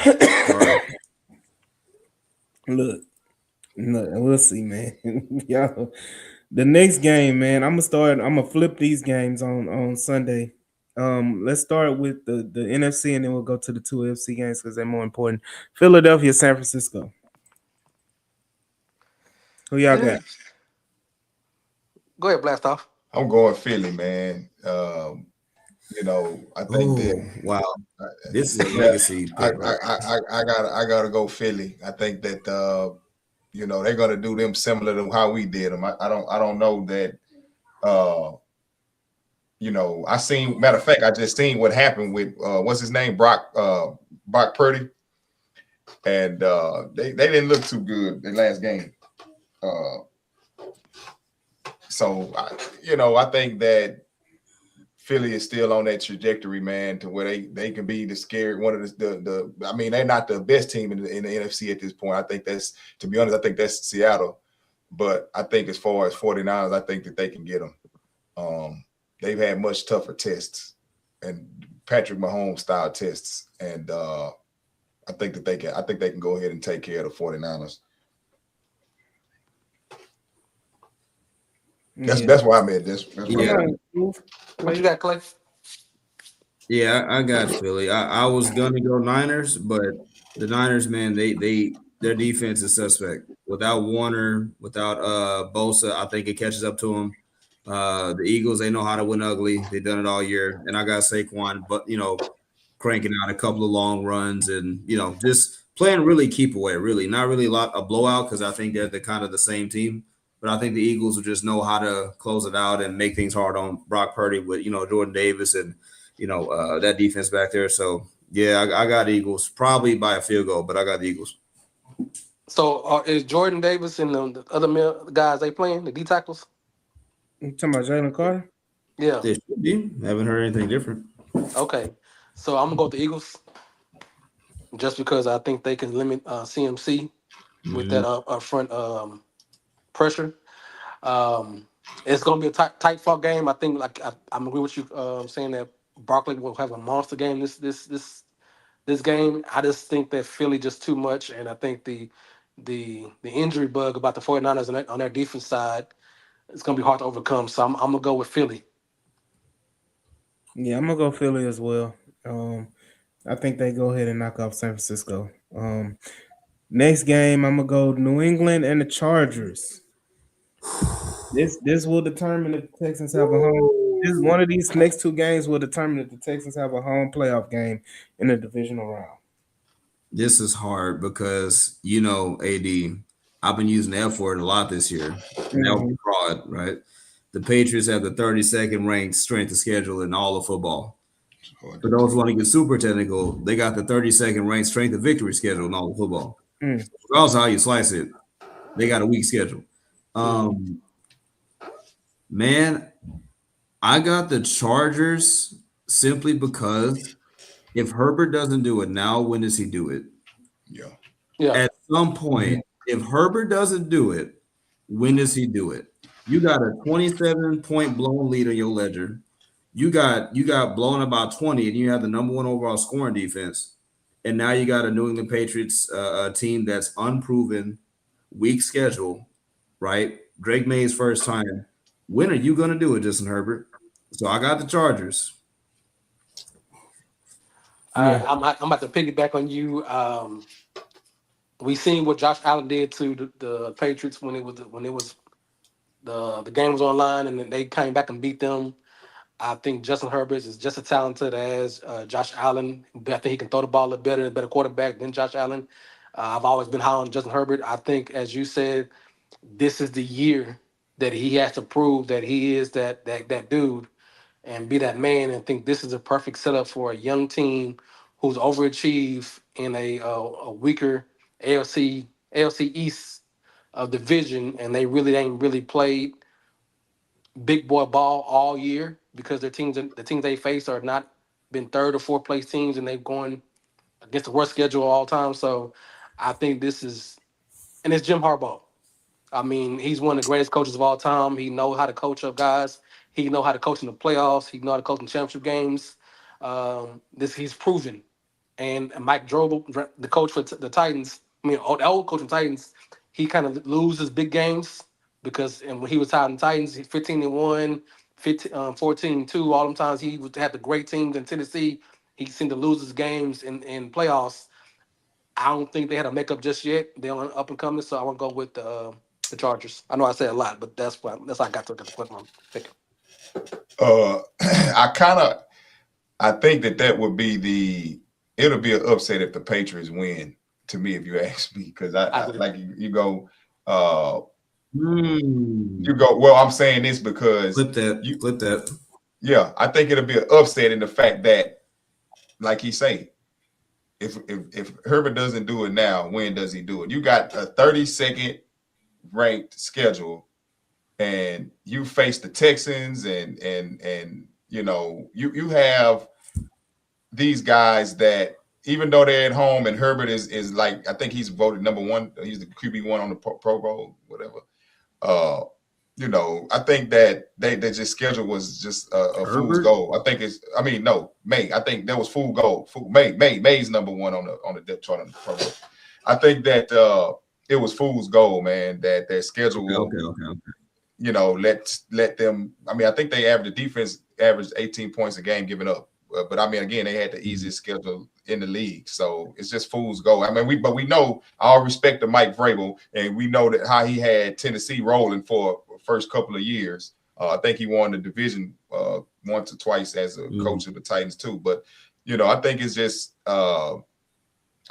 Sorry. Look, we'll see, man. Yo, the next game, man. I'm gonna flip these games on Sunday. Let's start with the NFC, and then we'll go to the 2 NFC games because they're more important. Philadelphia, San Francisco. Who y'all got? Go ahead, blast off. I'm going Philly, man. You know, I think that wow, this is a yeah, legacy pick, right? I gotta go Philly. I think that you know, they're gonna do them similar to how we did them. I don't know that you know, matter of fact, I just seen what happened with what's his name, Brock Purdy. And they didn't look too good in last game. So you know, I think that Philly is still on that trajectory, man, to where they can be the scared one of the I mean, they're not the best team in the NFC at this point. I think that's, to be honest, I think that's Seattle. But I think as far as 49ers, I think that they can get them. They've had much tougher tests and Patrick Mahomes style tests. And I think they can go ahead and take care of the 49ers. That's why I'm at this. What you got, Clay? Yeah, I got Philly. I was gonna go Niners, but the Niners, man, their defense is suspect. Without Warner, without Bosa, I think it catches up to them. The Eagles, they know how to win ugly. They've done it all year, and I got Saquon, but cranking out a couple of long runs and just playing really keep away. Really, not really a blowout because I think they're the kind of the same team. But I think the Eagles will just know how to close it out and make things hard on Brock Purdy with Jordan Davis and that defense back there. So yeah, I got Eagles probably by a field goal, but I got the Eagles. So is Jordan Davis and the other guys they playing the D tackles? You talking about Jalen Carter? Yeah, they should be. Haven't heard anything different. Okay, so I'm gonna go with the Eagles just because I think they can limit CMC with that up front pressure. It's gonna be a tight fought game. I think I'm agree with you saying that Barkley will have a monster game this game. I just think that Philly just too much, and I think the injury bug about the 49ers on their defense side, it's gonna be hard to overcome. So I'm gonna go with Philly. Yeah, I'm gonna go Philly as well. I think they go ahead and knock off San Francisco. Next game, I'm gonna go New England and the Chargers. This will determine if the Texans have a home. This one of these next two games will determine if the Texans have a home playoff game in the divisional round. This is hard because AD, I've been using the F word a lot this year. And that was fraud, right? The Patriots have the 32nd ranked strength of schedule in all of football. For those who want to get super technical, they got the 32nd ranked strength of victory schedule in all of football. Regardless of how you slice it, they got a weak schedule. Man, I got the Chargers simply because if Herbert doesn't do it now, when does he do it? Yeah. At some point, if Herbert doesn't do it, when does he do it? You got a 27-point blown lead on your ledger. You got blown about 20, and you have the number one overall scoring defense. And now you got a New England Patriots team that's unproven, weak schedule, right? Drake May's first time. When are you going to do it, Justin Herbert? So I got the Chargers. I'm about to piggyback on you. We seen what Josh Allen did to the Patriots when the game was online, and then they came back and beat them. I think Justin Herbert is just as talented as Josh Allen. I think he can throw the ball a better quarterback than Josh Allen. I've always been high on Justin Herbert. I think, as you said, this is the year that he has to prove that he is that dude and be that man. And think this is a perfect setup for a young team who's overachieved in a weaker ALC East division, and they ain't really played big boy ball all year because the teams they face are not been third or fourth place teams, and they've gone against the worst schedule of all time. So I think this is, and it's Jim Harbaugh. I mean, he's one of the greatest coaches of all time. He knows how to coach up guys. He knows how to coach in the playoffs. He knows how to coach in championship games. He's proven. And Mike Drobel, the coach for the Titans, the old coach of the Titans, he kind of loses big games because when he was out in the Titans, 15-1, 14-2, all them times he would have the great teams in Tennessee. He seemed to lose his games in playoffs. I don't think they had a makeup just yet. They're up and coming, so I want to go with the Chargers. I know I say a lot, but that's how I got to put my pick. I think that would be it'll be an upset if the Patriots win. To me, if you ask me, because I like you go. You go. Well, I'm saying this because flip that. Yeah, I think it'll be an upset in the fact that, like he say, if Herbert doesn't do it now, when does he do it? You got a 32nd ranked schedule, and you face the Texans, and you have these guys that, even though they're at home, and Herbert is like, I think he's voted number one. He's the QB1 on the Pro Bowl, whatever. I think that they just schedule was just a fool's goal. I think May. I think that was fool's goal. May's number one on the depth chart on the Pro Bowl. I think that it was fool's goal, man. That their schedule. Okay. Let them. I mean, I think the defense averaged 18 points a game giving up. But I mean, again, they had the easiest schedule in the league, so it's just fool's goal. I mean, we know, all respect to Mike Vrabel, and we know that how he had Tennessee rolling for the first couple of years. I think he won the division once or twice as a coach of the Titans too. But I think it's just I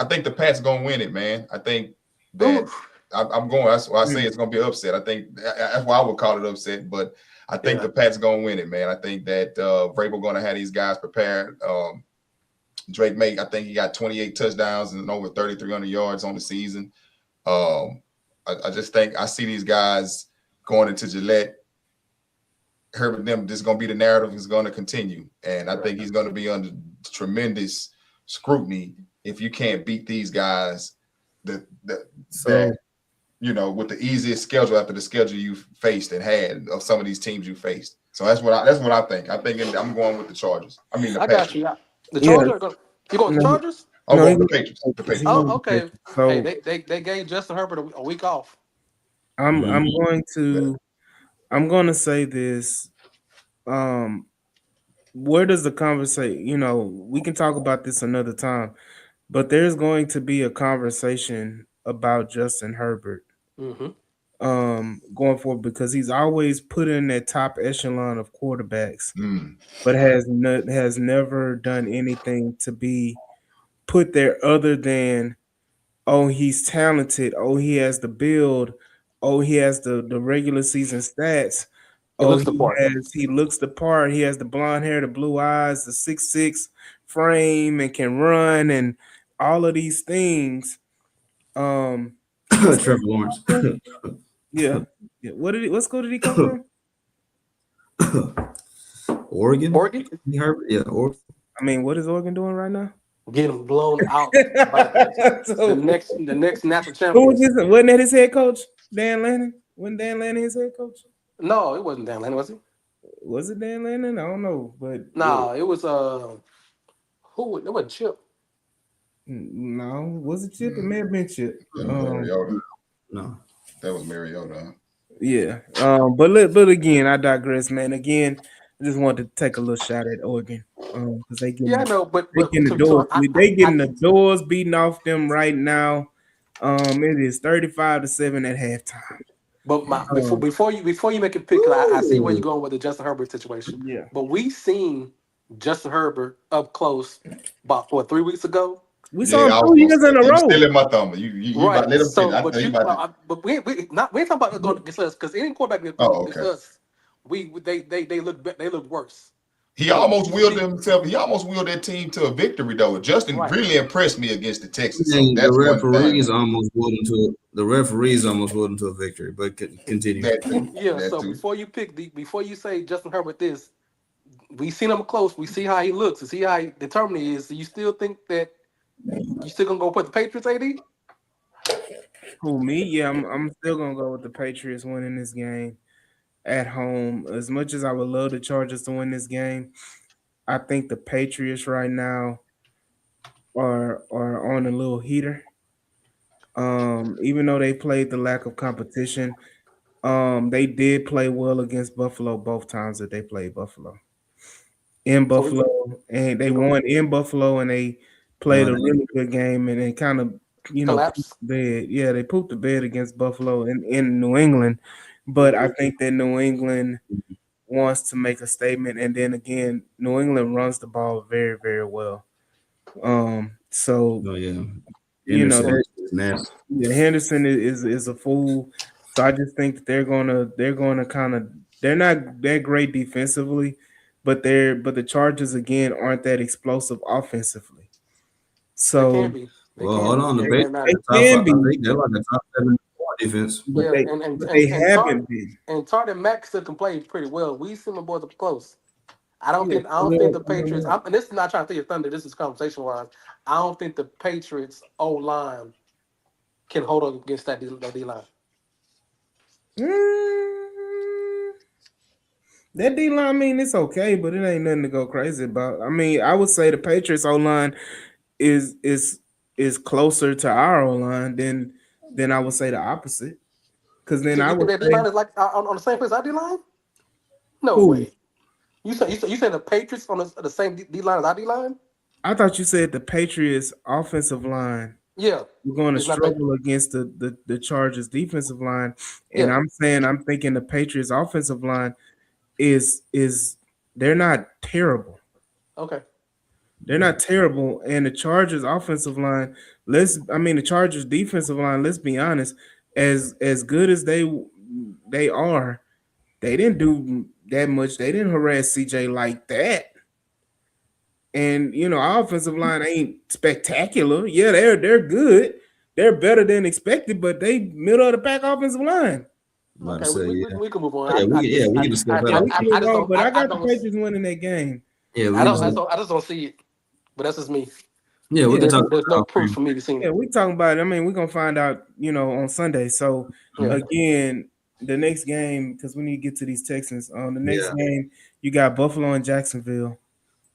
think the Pats gonna win it, man. I think that I'm going. That's why I say it's gonna be an upset. I think that's why I would call it upset, but I think the Pats gonna win it, man. I think that Vrabel gonna have these guys prepared. Drake May, I think he got 28 touchdowns and over 3,300 yards on the season. I just think I see these guys going into Gillette. Herbert, them, this is gonna be the narrative is gonna continue, and I think he's gonna be under tremendous scrutiny if you can't beat these guys. With the easiest schedule after the schedule you faced and had of some of these teams you faced. So that's what I think. I think I'm going with the Chargers. I mean, the Patriots. Got you. The Chargers are going. You going the Chargers? I'm going with the Patriots. The Patriots. Oh, okay. So, hey, they gave Justin Herbert a week off. I'm going to say this. Where does the conversation? We can talk about this another time, but there's going to be a conversation about Justin Herbert going forward, because he's always put in that top echelon of quarterbacks, but has never done anything to be put there other than, oh, he's talented, oh, he has the build, oh, he has the regular season stats, he looks the part, he has the blonde hair, the blue eyes, the 6'6" frame, and can run, and all of these things. Trevor Lawrence. Yeah. What school did he come from? Oregon. Yeah, Oregon. I mean, what is Oregon doing right now? Getting blown out by the next national champion. Who was this? Wasn't that his head coach, Dan Lanning? Wasn't Dan Lanning his head coach? No, it wasn't Dan Lanning, was it? Was it Dan Lanning? I don't know, but it was who? It wasn't Chip. No, was it Chip? It may have been Chip. Mariota. No, that was Mariota. Yeah. But again, I digress, man. Again, I just wanted to take a little shot at Oregon because they getting the doors beaten off them right now. It is 35-7 at halftime. But before you make a pick, I see where you're going with the Justin Herbert situation. Yeah. But we seen Justin Herbert up close about 3 weeks ago. We saw him 2 years in a row. Still in my thumb. You right. Let him so, but we ain't talking about going against us, because any quarterback that goes against us, they look worse. He almost willed himself. He almost willed that team to a victory, though. Justin really impressed me against the Texans. So the referees almost willed him to a victory. But continue. So before you pick, before you say Justin Herbert, we seen him close. We see how he looks. We see how determined he is. So you still think that you still gonna go put the Patriots, AD? Who, me? Yeah, I'm still gonna go with the Patriots winning this game at home. As much as I would love the Chargers to win this game, I think the Patriots right now are on a little heater. Even though they played the lack of competition, they did play well against Buffalo both times that they played Buffalo. In Buffalo, and they won in Buffalo, and they played a really good game, and they kind of, pooped the bed. Yeah, they pooped the bed against Buffalo in New England. But I think that New England wants to make a statement, and then again, New England runs the ball very, very well. So Oh yeah, you know Anderson that is nasty. Henderson is a fool. So I just think that they're gonna kind of they're not that great defensively, but the Chargers again aren't that explosive offensively. They can So be. They Well, can hold be. on, the It Patriots ain't matter. are they top five. can be, I think they're like a top 7 defense. but Yeah, they and but they Tart haven't been. and Tart and Max still can play pretty well. We see my boys up close. I don't Yeah, think I don't think well, the Patriots. And this is not trying to take your thunder. This is conversation wise. I don't think the Patriots O line can hold up against that D line. That D line, I mean, it's okay, but it ain't nothing to go crazy about. I mean, I would say the Patriots O line is closer to our O line than I would say the opposite. Because then I You think would that D say line is like on the same place our D line? No who? way. You saying the Patriots on the same D line as our D line? I thought you said the Patriots offensive line Yeah, we're going to it's not that. struggle against the Chargers defensive line, and Yeah, I'm thinking the Patriots offensive line is they're not terrible. okay. They're not terrible, and the Chargers offensive line. The Chargers defensive line. Let's be honest, as good as they are, they didn't do that much. They didn't harass CJ like that. And our offensive line ain't spectacular. Yeah, they're good. They're better than expected, but they middle of the pack offensive line. I'm about to Okay, say, we can move on. yeah, we can discuss that. Yeah, we can move just on, don't. but I I got the don't. Patriots winning that game. Yeah, we I can don't. discuss. I just don't see it. But that's just me. Yeah, we can talk There's no about proof for me to see Yeah, it. we talking about it. I mean, we're gonna find out, on Sunday. So Yeah. again, the next game, because we need to get to these Texans. The next Yeah. game, you got Buffalo and Jacksonville.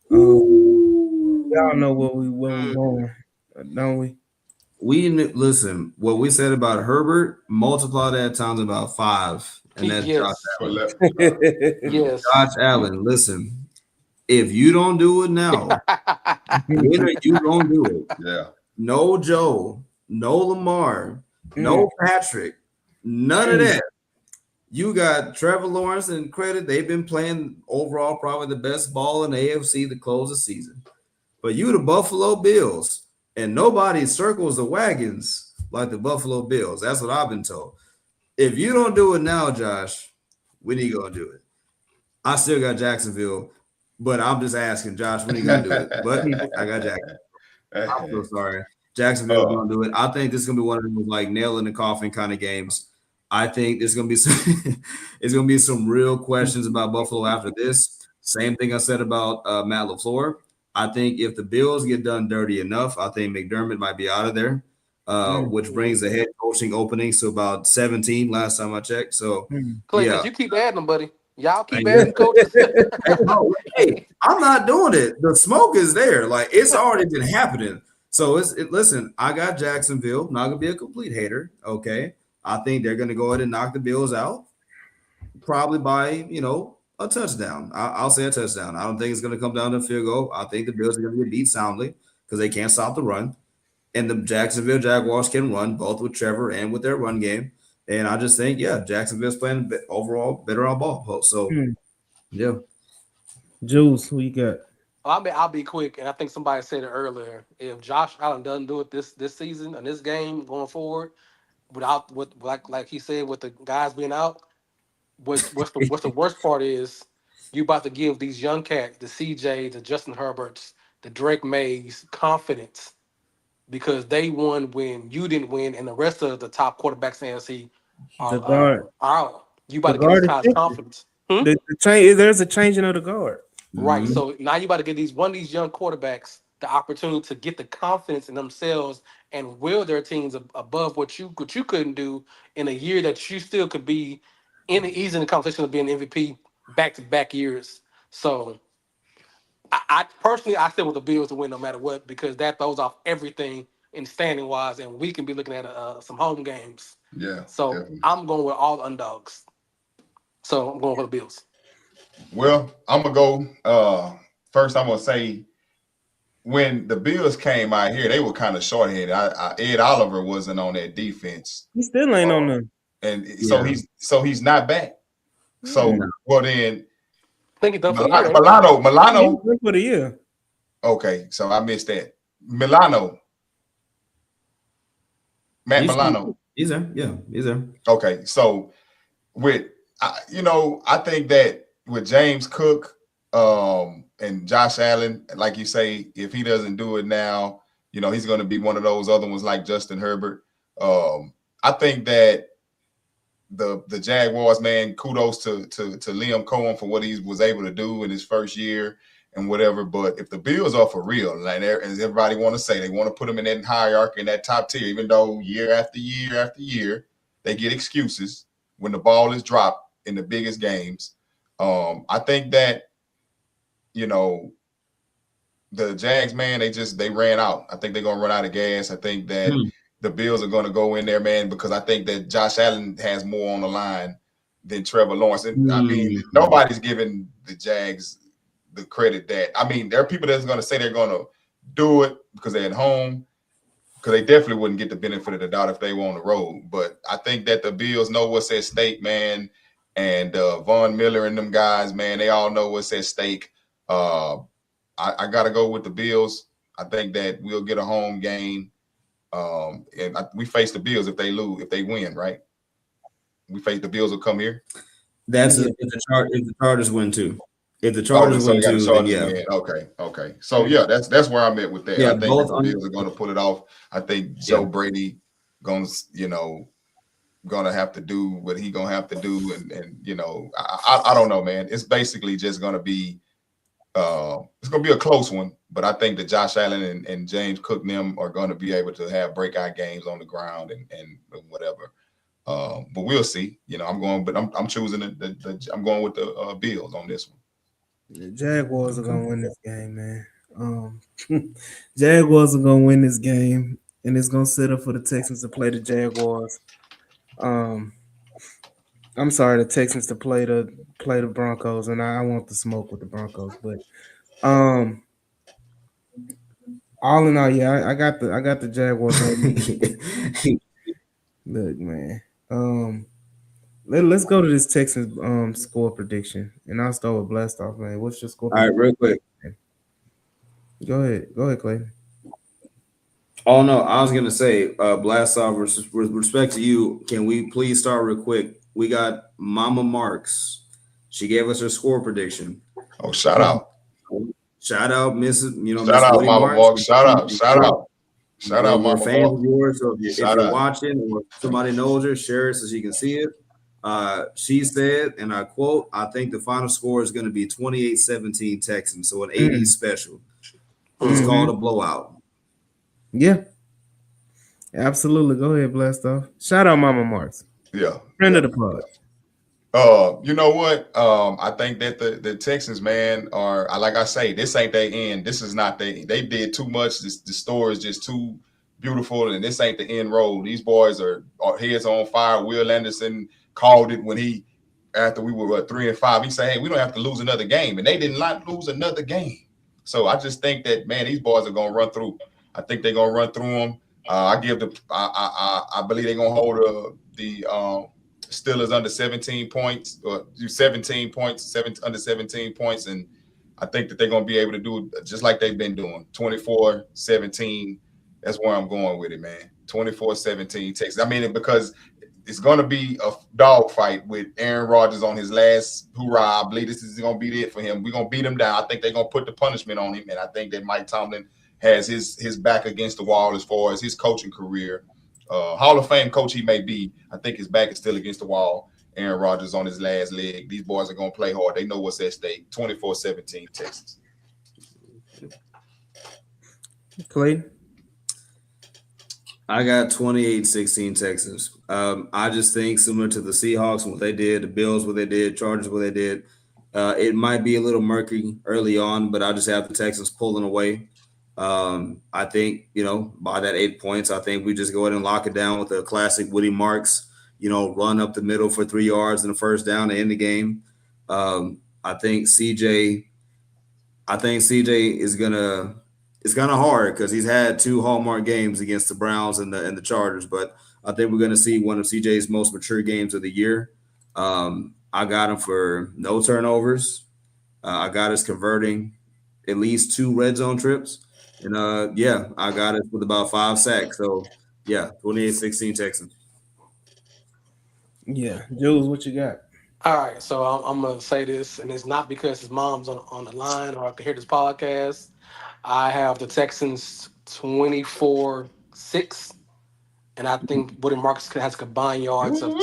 We all know where we going, don't we? Listen. What we said about Herbert, multiply that times about 5, and that's Josh Yes. For left. Yes. Josh Allen. Listen, if you don't do it now, when are you gonna do it? Yeah. No Joe, no Lamar, no Patrick, none of that. You got Trevor Lawrence and credit. They've been playing overall probably the best ball in the AFC to close the season. But you the Buffalo Bills, and nobody circles the wagons like the Buffalo Bills. That's what I've been told. If you don't do it now, Josh, when are you gonna do it? I still got Jacksonville, but I'm just asking, Josh, when are you gonna do it? But I got Jacksonville. I'm so sorry. Jacksonville's gonna do it. I think this is gonna be one of those like nail in the coffin kind of games. I think there's gonna be some real questions about Buffalo after this. Same thing I said about Matt LaFleur. I think if the Bills get done dirty enough, I think McDermott might be out of there, which brings the head coaching openings to about 17 last time I checked. So Clay, yeah. you keep adding them, buddy. Y'all keep adding coaches. Hey, I'm not doing it. The smoke is there. Like it's already been happening. So listen, I got Jacksonville. Not gonna be a complete hater. Okay. I think they're gonna go ahead and knock the Bills out, probably by a touchdown. I'll say a touchdown. I don't think it's gonna come down to a field goal. I think the Bills are gonna get beat soundly because they can't stop the run. And the Jacksonville Jaguars can run both with Trevor and with their run game. And I just think, Jacksonville's playing overall better on ball. So, yeah. Juice, who you got? I'll be quick, and I think somebody said it earlier. If Josh Allen doesn't do it this season and this game going forward, like he said, with the guys being out, what's the worst part is you about to give these young cats, the CJ, the Justin Herberts, the Drake Mays, confidence because they won when you didn't win, and the rest of the top quarterbacks in the NFC are out. You about to give these guys confidence. The change, there's a changing of the guard. Right. So now you about to give one of these young quarterbacks the opportunity to get the confidence in themselves and will their teams above what you couldn't do in a year that you still could be easy in the conversation of being MVP back-to-back years. So I personally I still want the Bills to win no matter what because that throws off everything in standing wise, and we can be looking at some home games. Yeah. So definitely. I'm going with all the underdogs. So I'm going for the Bills. Well, I'm gonna go. First, I'm gonna say when the Bills came out here, they were kind of short-headed. Ed Oliver wasn't on that defense. He still ain't on them. And so he's not back. So well then think he's done for the year. Milano. For the year. Okay, so I missed that. Milano. Matt Milano. He's there. Yeah, he's there. Okay, so I think that with James Cook and Josh Allen, like you say, if he doesn't do it now, he's going to be one of those other ones like Justin Herbert. I think that the Jaguars, man, kudos to Liam Cohen for what he was able to do in his first year and whatever. But if the Bills are for real, like as everybody want to say, they want to put them in that hierarchy, in that top tier, even though year after year after year, they get excuses when the ball is dropped in the biggest games. I think that, the Jags, man, they ran out. I think they're going to run out of gas. I think that the Bills are going to go in there, man, because I think that Josh Allen has more on the line than Trevor Lawrence. And I mean, nobody's giving the Jags the credit that, I mean, there are people that's going to say they're going to do it because they're at home, because they definitely wouldn't get the benefit of the doubt if they were on the road. But I think that the Bills know what's at stake, man. And Von Miller and them guys, man, they all know what's at stake. I got to go with the Bills. I think that we'll get a home game. And we face the Bills if they win, right? We face the Bills will come here. That's if the Chargers win too. If the Chargers win too, then yeah. Win. Okay. So yeah, that's where I'm at with that. Yeah, I think the Bills are going to pull it off. I think Joe Brady going to have to do what he going to have to do, and I don't know, man. It's basically just going to be it's going to be a close one, but I think that Josh Allen and James Cook and them are going to be able to have breakout games on the ground and whatever. But we'll see. I'm choosing I'm going with the Bills on this one. The Jaguars are gonna win this game, man. Jaguars are gonna win this game, and it's gonna set up for the Texans to play the Jaguars. I'm sorry, the Texans to play the Broncos, and I want the smoke with the Broncos. But all in all, yeah, I got the Jaguars. Look, man. Let's go to this Texans score prediction, and I'll start with Blast Off, man. What's your score? All right, real quick. Go ahead, Clayton. Oh no, I was gonna say, Blast Off. With respect to you, can we please start real quick? We got Mama Marks. She gave us her score prediction. Oh, shout out, Mrs. Shout out, Mama Marks. Shout out. Shout out, Mama. Mama Fans Marks. of yours, so if you're watching or somebody knows her, share it so she can see it. She said, and I quote, I think the final score is going to be 28-17 Texans, so an 80 special. It's called a blowout. Yeah. Absolutely. Go ahead, Blast Off. Shout out Mama Marks. Yeah. Friend of the pod. You know what? I think that the Texans, man, are, like I say, this ain't their end. This is not they did too much. The story is just too beautiful, and this ain't the end road. These boys are heads on fire. Will Anderson called it when after we were 3-5. He said, hey, we don't have to lose another game, and they did not lose another game. So I just think that, man, these boys are gonna run through. I think they're gonna run through them. I believe they're gonna hold the Steelers under 17 points, or 17 points, under 17 points, and I think that they're going to be able to do it just like they've been doing, 24-17. That's where I'm going with it, man. 24-17 Texas. I mean, because it's going to be a dogfight with Aaron Rodgers on his last hurrah. I believe this is going to be it for him. We're going to beat him down. I think they're going to put the punishment on him, and I think that Mike Tomlin has his back against the wall as far as his coaching career. Hall of Fame coach he may be, I think his back is still against the wall. Aaron Rodgers on his last leg. These boys are going to play hard. They know what's at stake. 24-17 Texas. Clayton? I got 28-16 Texans. I just think similar to the Seahawks and what they did, the Bills what they did, Chargers what they did. It might be a little murky early on, but I just have the Texans pulling away. I think, by that 8 points, I think we just go ahead and lock it down with a classic Woody Marks, run up the middle for 3 yards and a first down to end the game. I think CJ is gonna. It's kind of hard because he's had 2 hallmark games against the Browns and the Chargers, but I think we're gonna see one of CJ's most mature games of the year. I got him for no turnovers. I got us converting at least 2 red zone trips. And I got us with about 5 sacks. So 28-16 Texans. Yeah, Jules, what you got? All right, so I'm gonna say this, and it's not because his mom's on the line or I can hear this podcast. I have the Texans 24-6, and I think Woody Marcus has combined yards of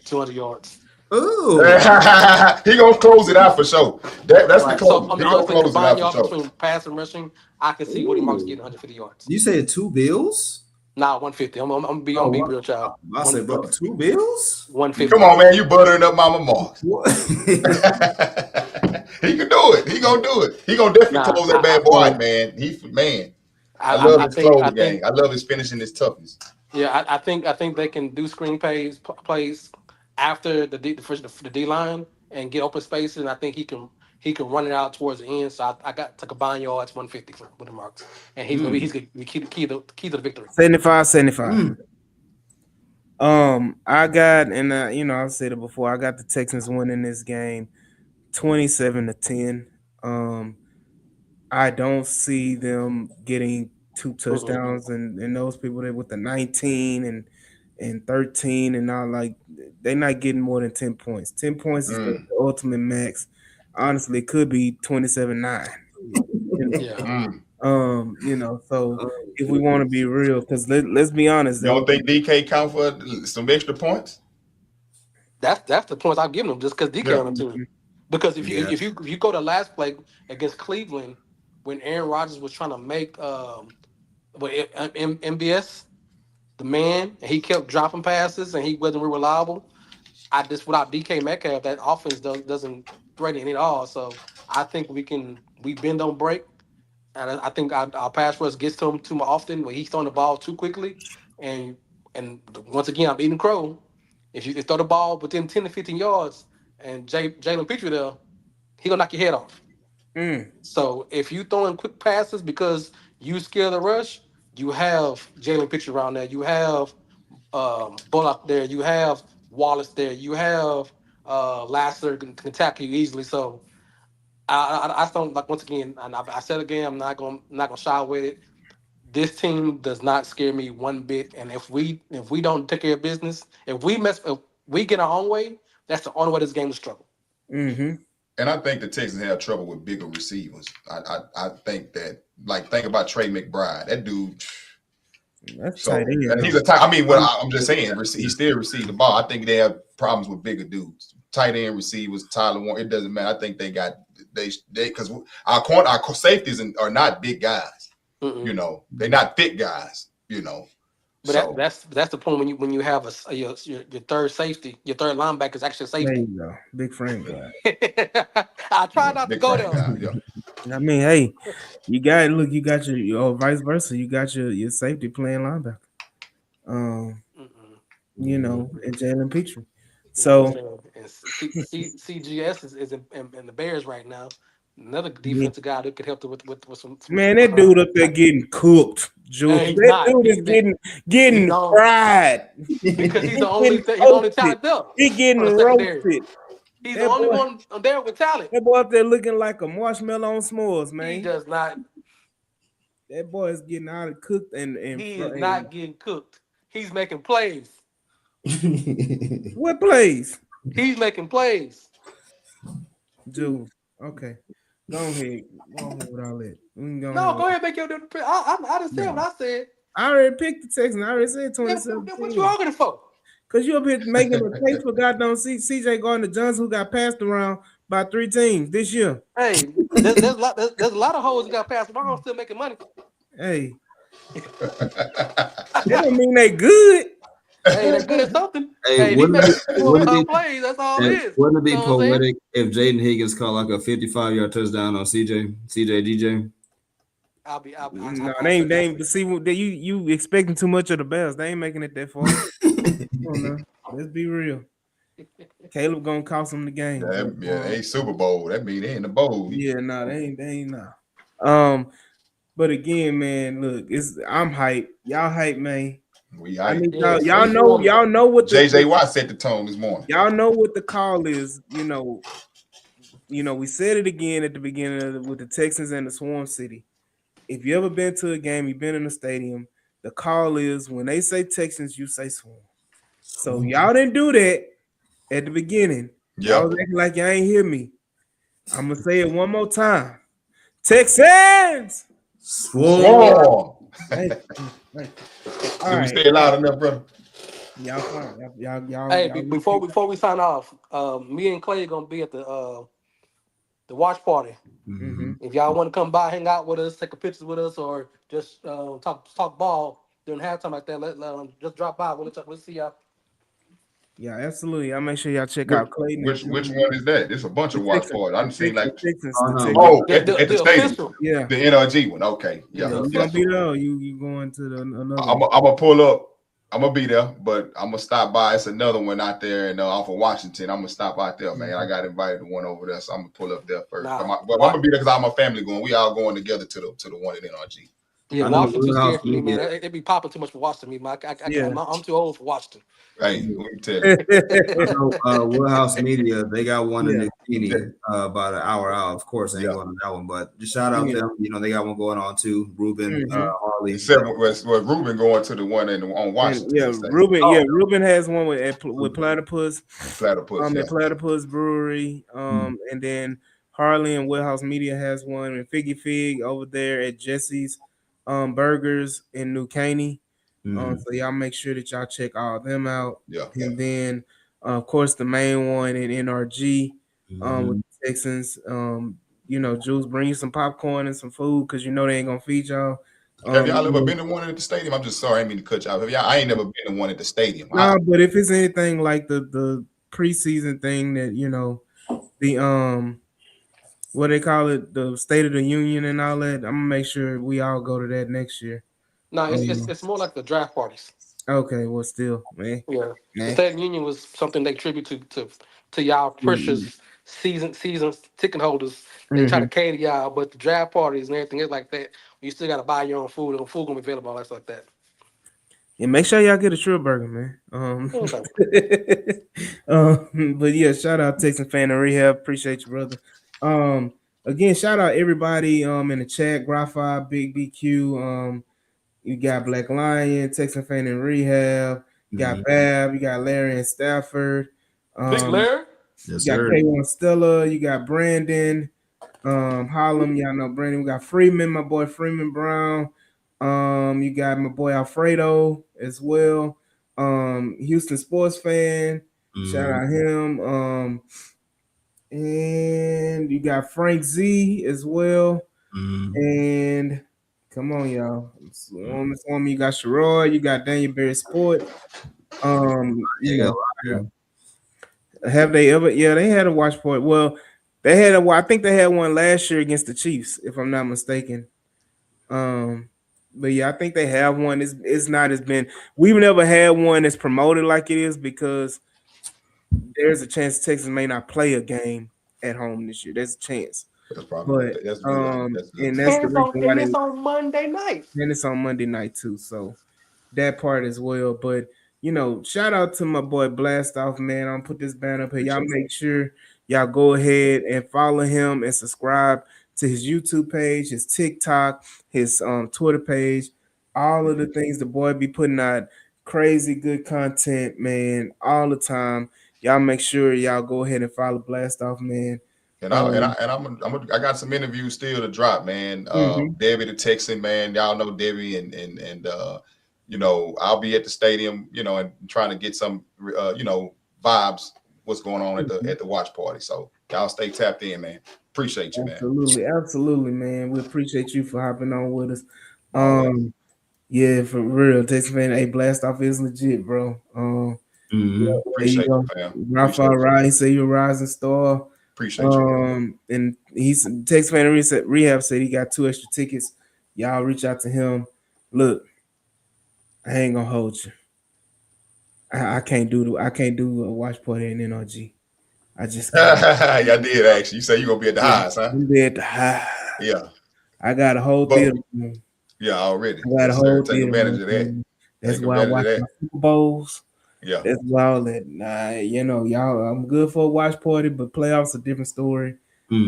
200 yards. Ooh. He gonna close it out for sure. That's Right. the So close. I'm He gonna honestly close it out combined yards for sure. between pass and rushing. I can see Woody Marcus getting 150 yards. You said 2 Bills? Nah, 150. I'm gonna be real child. I said, bro, 2 Bills? 150. Come on, man, you buttering up Mama Marks. What? He can do it. He gonna do it. He gonna definitely close that bad boy out, man. I love his closing game. I love his finishing, his toughness. Yeah, I think they can do screen plays after the D line and get open spaces, and I think he can run it out towards the end. So I got to combine yards 150 for Woody Marks, and he's gonna be the key to the victory. 75-75. I got, and I said it before, I got the Texans winning this game 27-10. I don't see them getting 2 touchdowns and those people there with the 19 and 13 and all, like, they're not getting more than 10 points. 10 points is the ultimate max. Honestly, it could be 27-9. So if we want to be real, because let's be honest, you don't think DK count for some extra points? That's the points I've given him, just because DK on the team. Because if you go to last play against Cleveland, when Aaron Rodgers was trying to make MBS the man, and he kept dropping passes and he wasn't real reliable. Without DK Metcalf, that offense doesn't threaten it at all. So I think we bend don't break. And I think our pass rush gets to him too often when he's throwing the ball too quickly. And once again, I'm eating crow. If you throw the ball within 10 to 15 yards and Jalen Petrie there, he gonna knock your head off. So if you throwing quick passes because you scared the rush, you have Jalen Petrie around there. You have Bullock there. You have Wallace there. You have Lasser can tackle you easily. So I don't, like, once again, and I said again, I'm not gonna shy with it. This team does not scare me one bit. And if we don't take care of business, if we get our own way, that's the only way this game will struggle. Mm-hmm. And I think the Texans have trouble with bigger receivers. I think that, like, think about Trey McBride. That dude. That's tight end. And he's a tight. I mean, I'm just saying, he still receives the ball. I think they have problems with bigger dudes, tight end receivers. Tyler Warren. It doesn't matter. I think they because our safeties are not big guys. Mm-mm. They're not fit guys. But that's the point when you have your third safety, your third linebacker is actually a safety. There you go, big frame guy. I try not to go there. I mean, hey, you got your vice versa. You got your safety playing linebacker. And Jalen Petrie. So and CGS is in the Bears right now. Another defensive guy that could help them with some. Man, that dude up there getting cooked, Jules. That dude is getting fried because he's the only talent up. He getting roasted. He's the only one there with talent. That boy up there looking like a marshmallow on s'mores, man. He does not. That boy is getting out of cooked and he is not getting cooked. He's making plays. What plays? He's making plays. Jules, okay. Go ahead with all that. Go ahead, make your. I just said what I said. I already picked the Texans. I already said 27. What you arguing for? Because you up here making a case for goddamn CJ Gardner-Johnson, who got passed around by 3 teams this year. Hey, there's a lot of hoes who got passed around still making money. Hey, that don't mean they good. Hey, they're good at something. Hey, wouldn't it plays, that's all it is. Wouldn't it be poetic if Jaden Higgins caught like a 55-yard touchdown on CJ DJ? No, they ain't. But see, you expecting too much of the Bears. They ain't making it that far. Let's be real. Caleb gonna cost them the game. They Super Bowl. That mean they in the bowl. Yeah, no, they ain't now. But again, man, look, I'm hyped. Y'all hype, man. Y'all know what JJ Watt set the tone this morning. Y'all know what the call is, we said it again at the beginning of with the Texans and the Swarm City. If you ever been to a game, you've been in a stadium, the call is when they say Texans, you say Swarm. So y'all didn't do that at the beginning. Y'all was acting like y'all ain't hear me. I'm gonna say it one more time. Texans! Swarm! Hey, Did we say it loud enough, brother? Y'all fine. Y'all. Hey, before we sign off, me and Clay gonna be at the watch party. Mm-hmm. If y'all want to come by, hang out with us, take a picture with us, or just talk ball during halftime like that, just drop by. We'll see y'all. Yeah, absolutely. I'll make sure y'all check out Clayton. Which one is that? There's a bunch of watch parties. I'm seeing like Texans. at the stadium. Official. Yeah, the NRG one. Okay, yeah. You gonna be there? You going to another? I'm gonna pull up. I'm gonna be there, but I'm gonna stop by. It's another one out there in off of Washington. I'm gonna stop out there, man. I got invited to one over there, so I'm gonna pull up there first. I'm gonna be there because all my family going. We all going together to the one in NRG. Yeah, Washington too scared for me, man. It be popping too much for Washington, me, man. I'm too old for Washington. Hey, let me tell you. Woodhouse Media, they got one in New Guinea about an hour out. Of course, I ain't going to that one, but just shout out them. They got one going on too. Ruben, Harley. Was Ruben going to the one on Washington? Yeah, Ruben has one with Platypus. Platypus. At Platypus Brewery. And then Harley and Woodhouse Media has one in Figgy Fig over there at Jesse's Burgers in New Caney. So y'all make sure that y'all check all of them out. Yeah. And then of course the main one in NRG with the Texans. Jules, bring you some popcorn and some food because they ain't gonna feed y'all. Have y'all ever been to one at the stadium? I'm just sorry, I didn't mean to cut you off. I ain't never been to one at the stadium. No, but if it's anything like the preseason thing that the what they call it, the State of the Union and all that, I'm gonna make sure we all go to that next year. No, it's more like the draft parties. Okay, well, still, man. Yeah, the State of the Union was something they tribute to y'all precious season ticket holders. They try to cater y'all, but the draft parties and everything is like that. You still got to buy your own food, and food gonna be available, all that stuff like that. Yeah, make sure y'all get a Trill Burger, man. But yeah, shout out Texan Fan and Rehab. Appreciate you, brother. Again, shout out everybody in the chat. Grafi, Big BQ. You got Black Lion, Texan Fan and Rehab. You got Bab. You got Larry and Stafford. Big Larry. Yes, you got K1 Stella. You got Brandon. Harlem. Y'all know Brandon. We got Freeman, my boy Freeman Brown. You got my boy Alfredo as well. Houston sports fan. Shout out him. And you got Frank Z as well. And come on, y'all. Swarm. You got Sherrod. You got Daniel Berry Sport. Have they ever? Yeah, they had a watch party. Well, they had I think they had one last year against the Chiefs, if I'm not mistaken. But yeah, I think they have one. It's not as been. We've never had one that's promoted like it is because there's a chance Texas may not play a game at home this year. There's a chance. That's probably But that's good. and that's the reason why it's on Monday night. And it's on Monday night too. So that part as well. But shout out to my boy Blast Off, man. I'm gonna put this banner up here. Y'all make sure y'all go ahead and follow him and subscribe to his YouTube page, his TikTok, his Twitter page, all of the things the boy be putting out. Crazy good content, man, all the time. Y'all make sure y'all go ahead and follow Blast Off, man. And I got some interviews still to drop, man. Debbie the Texan, man. Y'all know Debbie and I'll be at the stadium, and trying to get some vibes what's going on at the watch party. So y'all stay tapped in, man. Appreciate you, man. Absolutely, man. We appreciate you for hopping on with us. Yeah, for real. Texas fan, hey, Blast Off is legit, bro. Appreciate you, fam. Rafael Ryan, say you're a rising star. Appreciate you. And he's Texas fan Rehab said he got 2 extra tickets. Y'all reach out to him. Look, I ain't gonna hold you. I can't do a watch party in NRG. I just can't. Y'all did actually. You say you gonna be at the highs, huh? I'm be at the high. Yeah. I got a whole theater. Yeah, already. I got a whole take theater. Advantage of that. That's why I watch my Super Bowls. Yeah. That's why all that. Y'all, I'm good for a watch party, but playoffs a different story.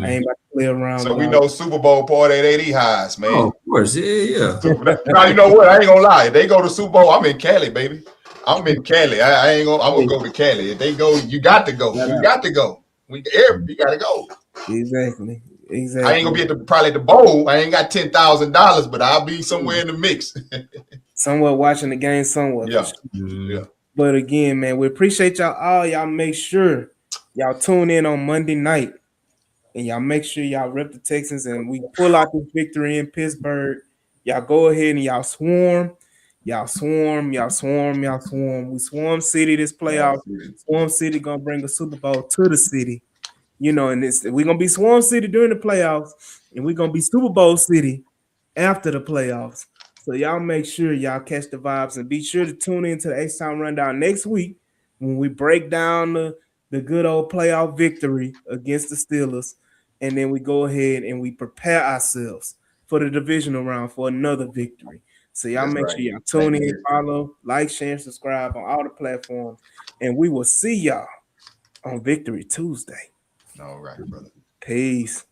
I ain't about to play around. So we know Super Bowl part at 80 highs, man. Oh, of course, yeah. Now you know what? I ain't gonna lie. If they go to Super Bowl, I'm in Cali, baby. I'm in Cali. I ain't gonna. I'm gonna go to Cali. If they go, you got to go. You got to go. You got to go. Exactly. I ain't gonna be probably at the bowl. I ain't got $10,000, but I'll be somewhere in the mix. Somewhere watching the game somewhere. Yeah. Mm-hmm. But again, man, we appreciate y'all all. Y'all make sure y'all tune in on Monday night. And y'all make sure y'all rep the Texans and we pull out this victory in Pittsburgh. Y'all go ahead and y'all swarm. Y'all swarm. Y'all swarm. Y'all swarm. We swarm city this playoff. Swarm City gonna bring a Super Bowl to the city. You know, and we're gonna be Swarm City during the playoffs, and we're gonna be Super Bowl City after the playoffs. So y'all make sure y'all catch the vibes and be sure to tune into the H-Town Rundown next week when we break down the good old playoff victory against the Steelers, and then we go ahead and we prepare ourselves for the divisional round for another victory. So y'all make sure y'all tune in, follow, like, share, and subscribe on all the platforms, and we will see y'all on Victory Tuesday. All right, brother. Peace.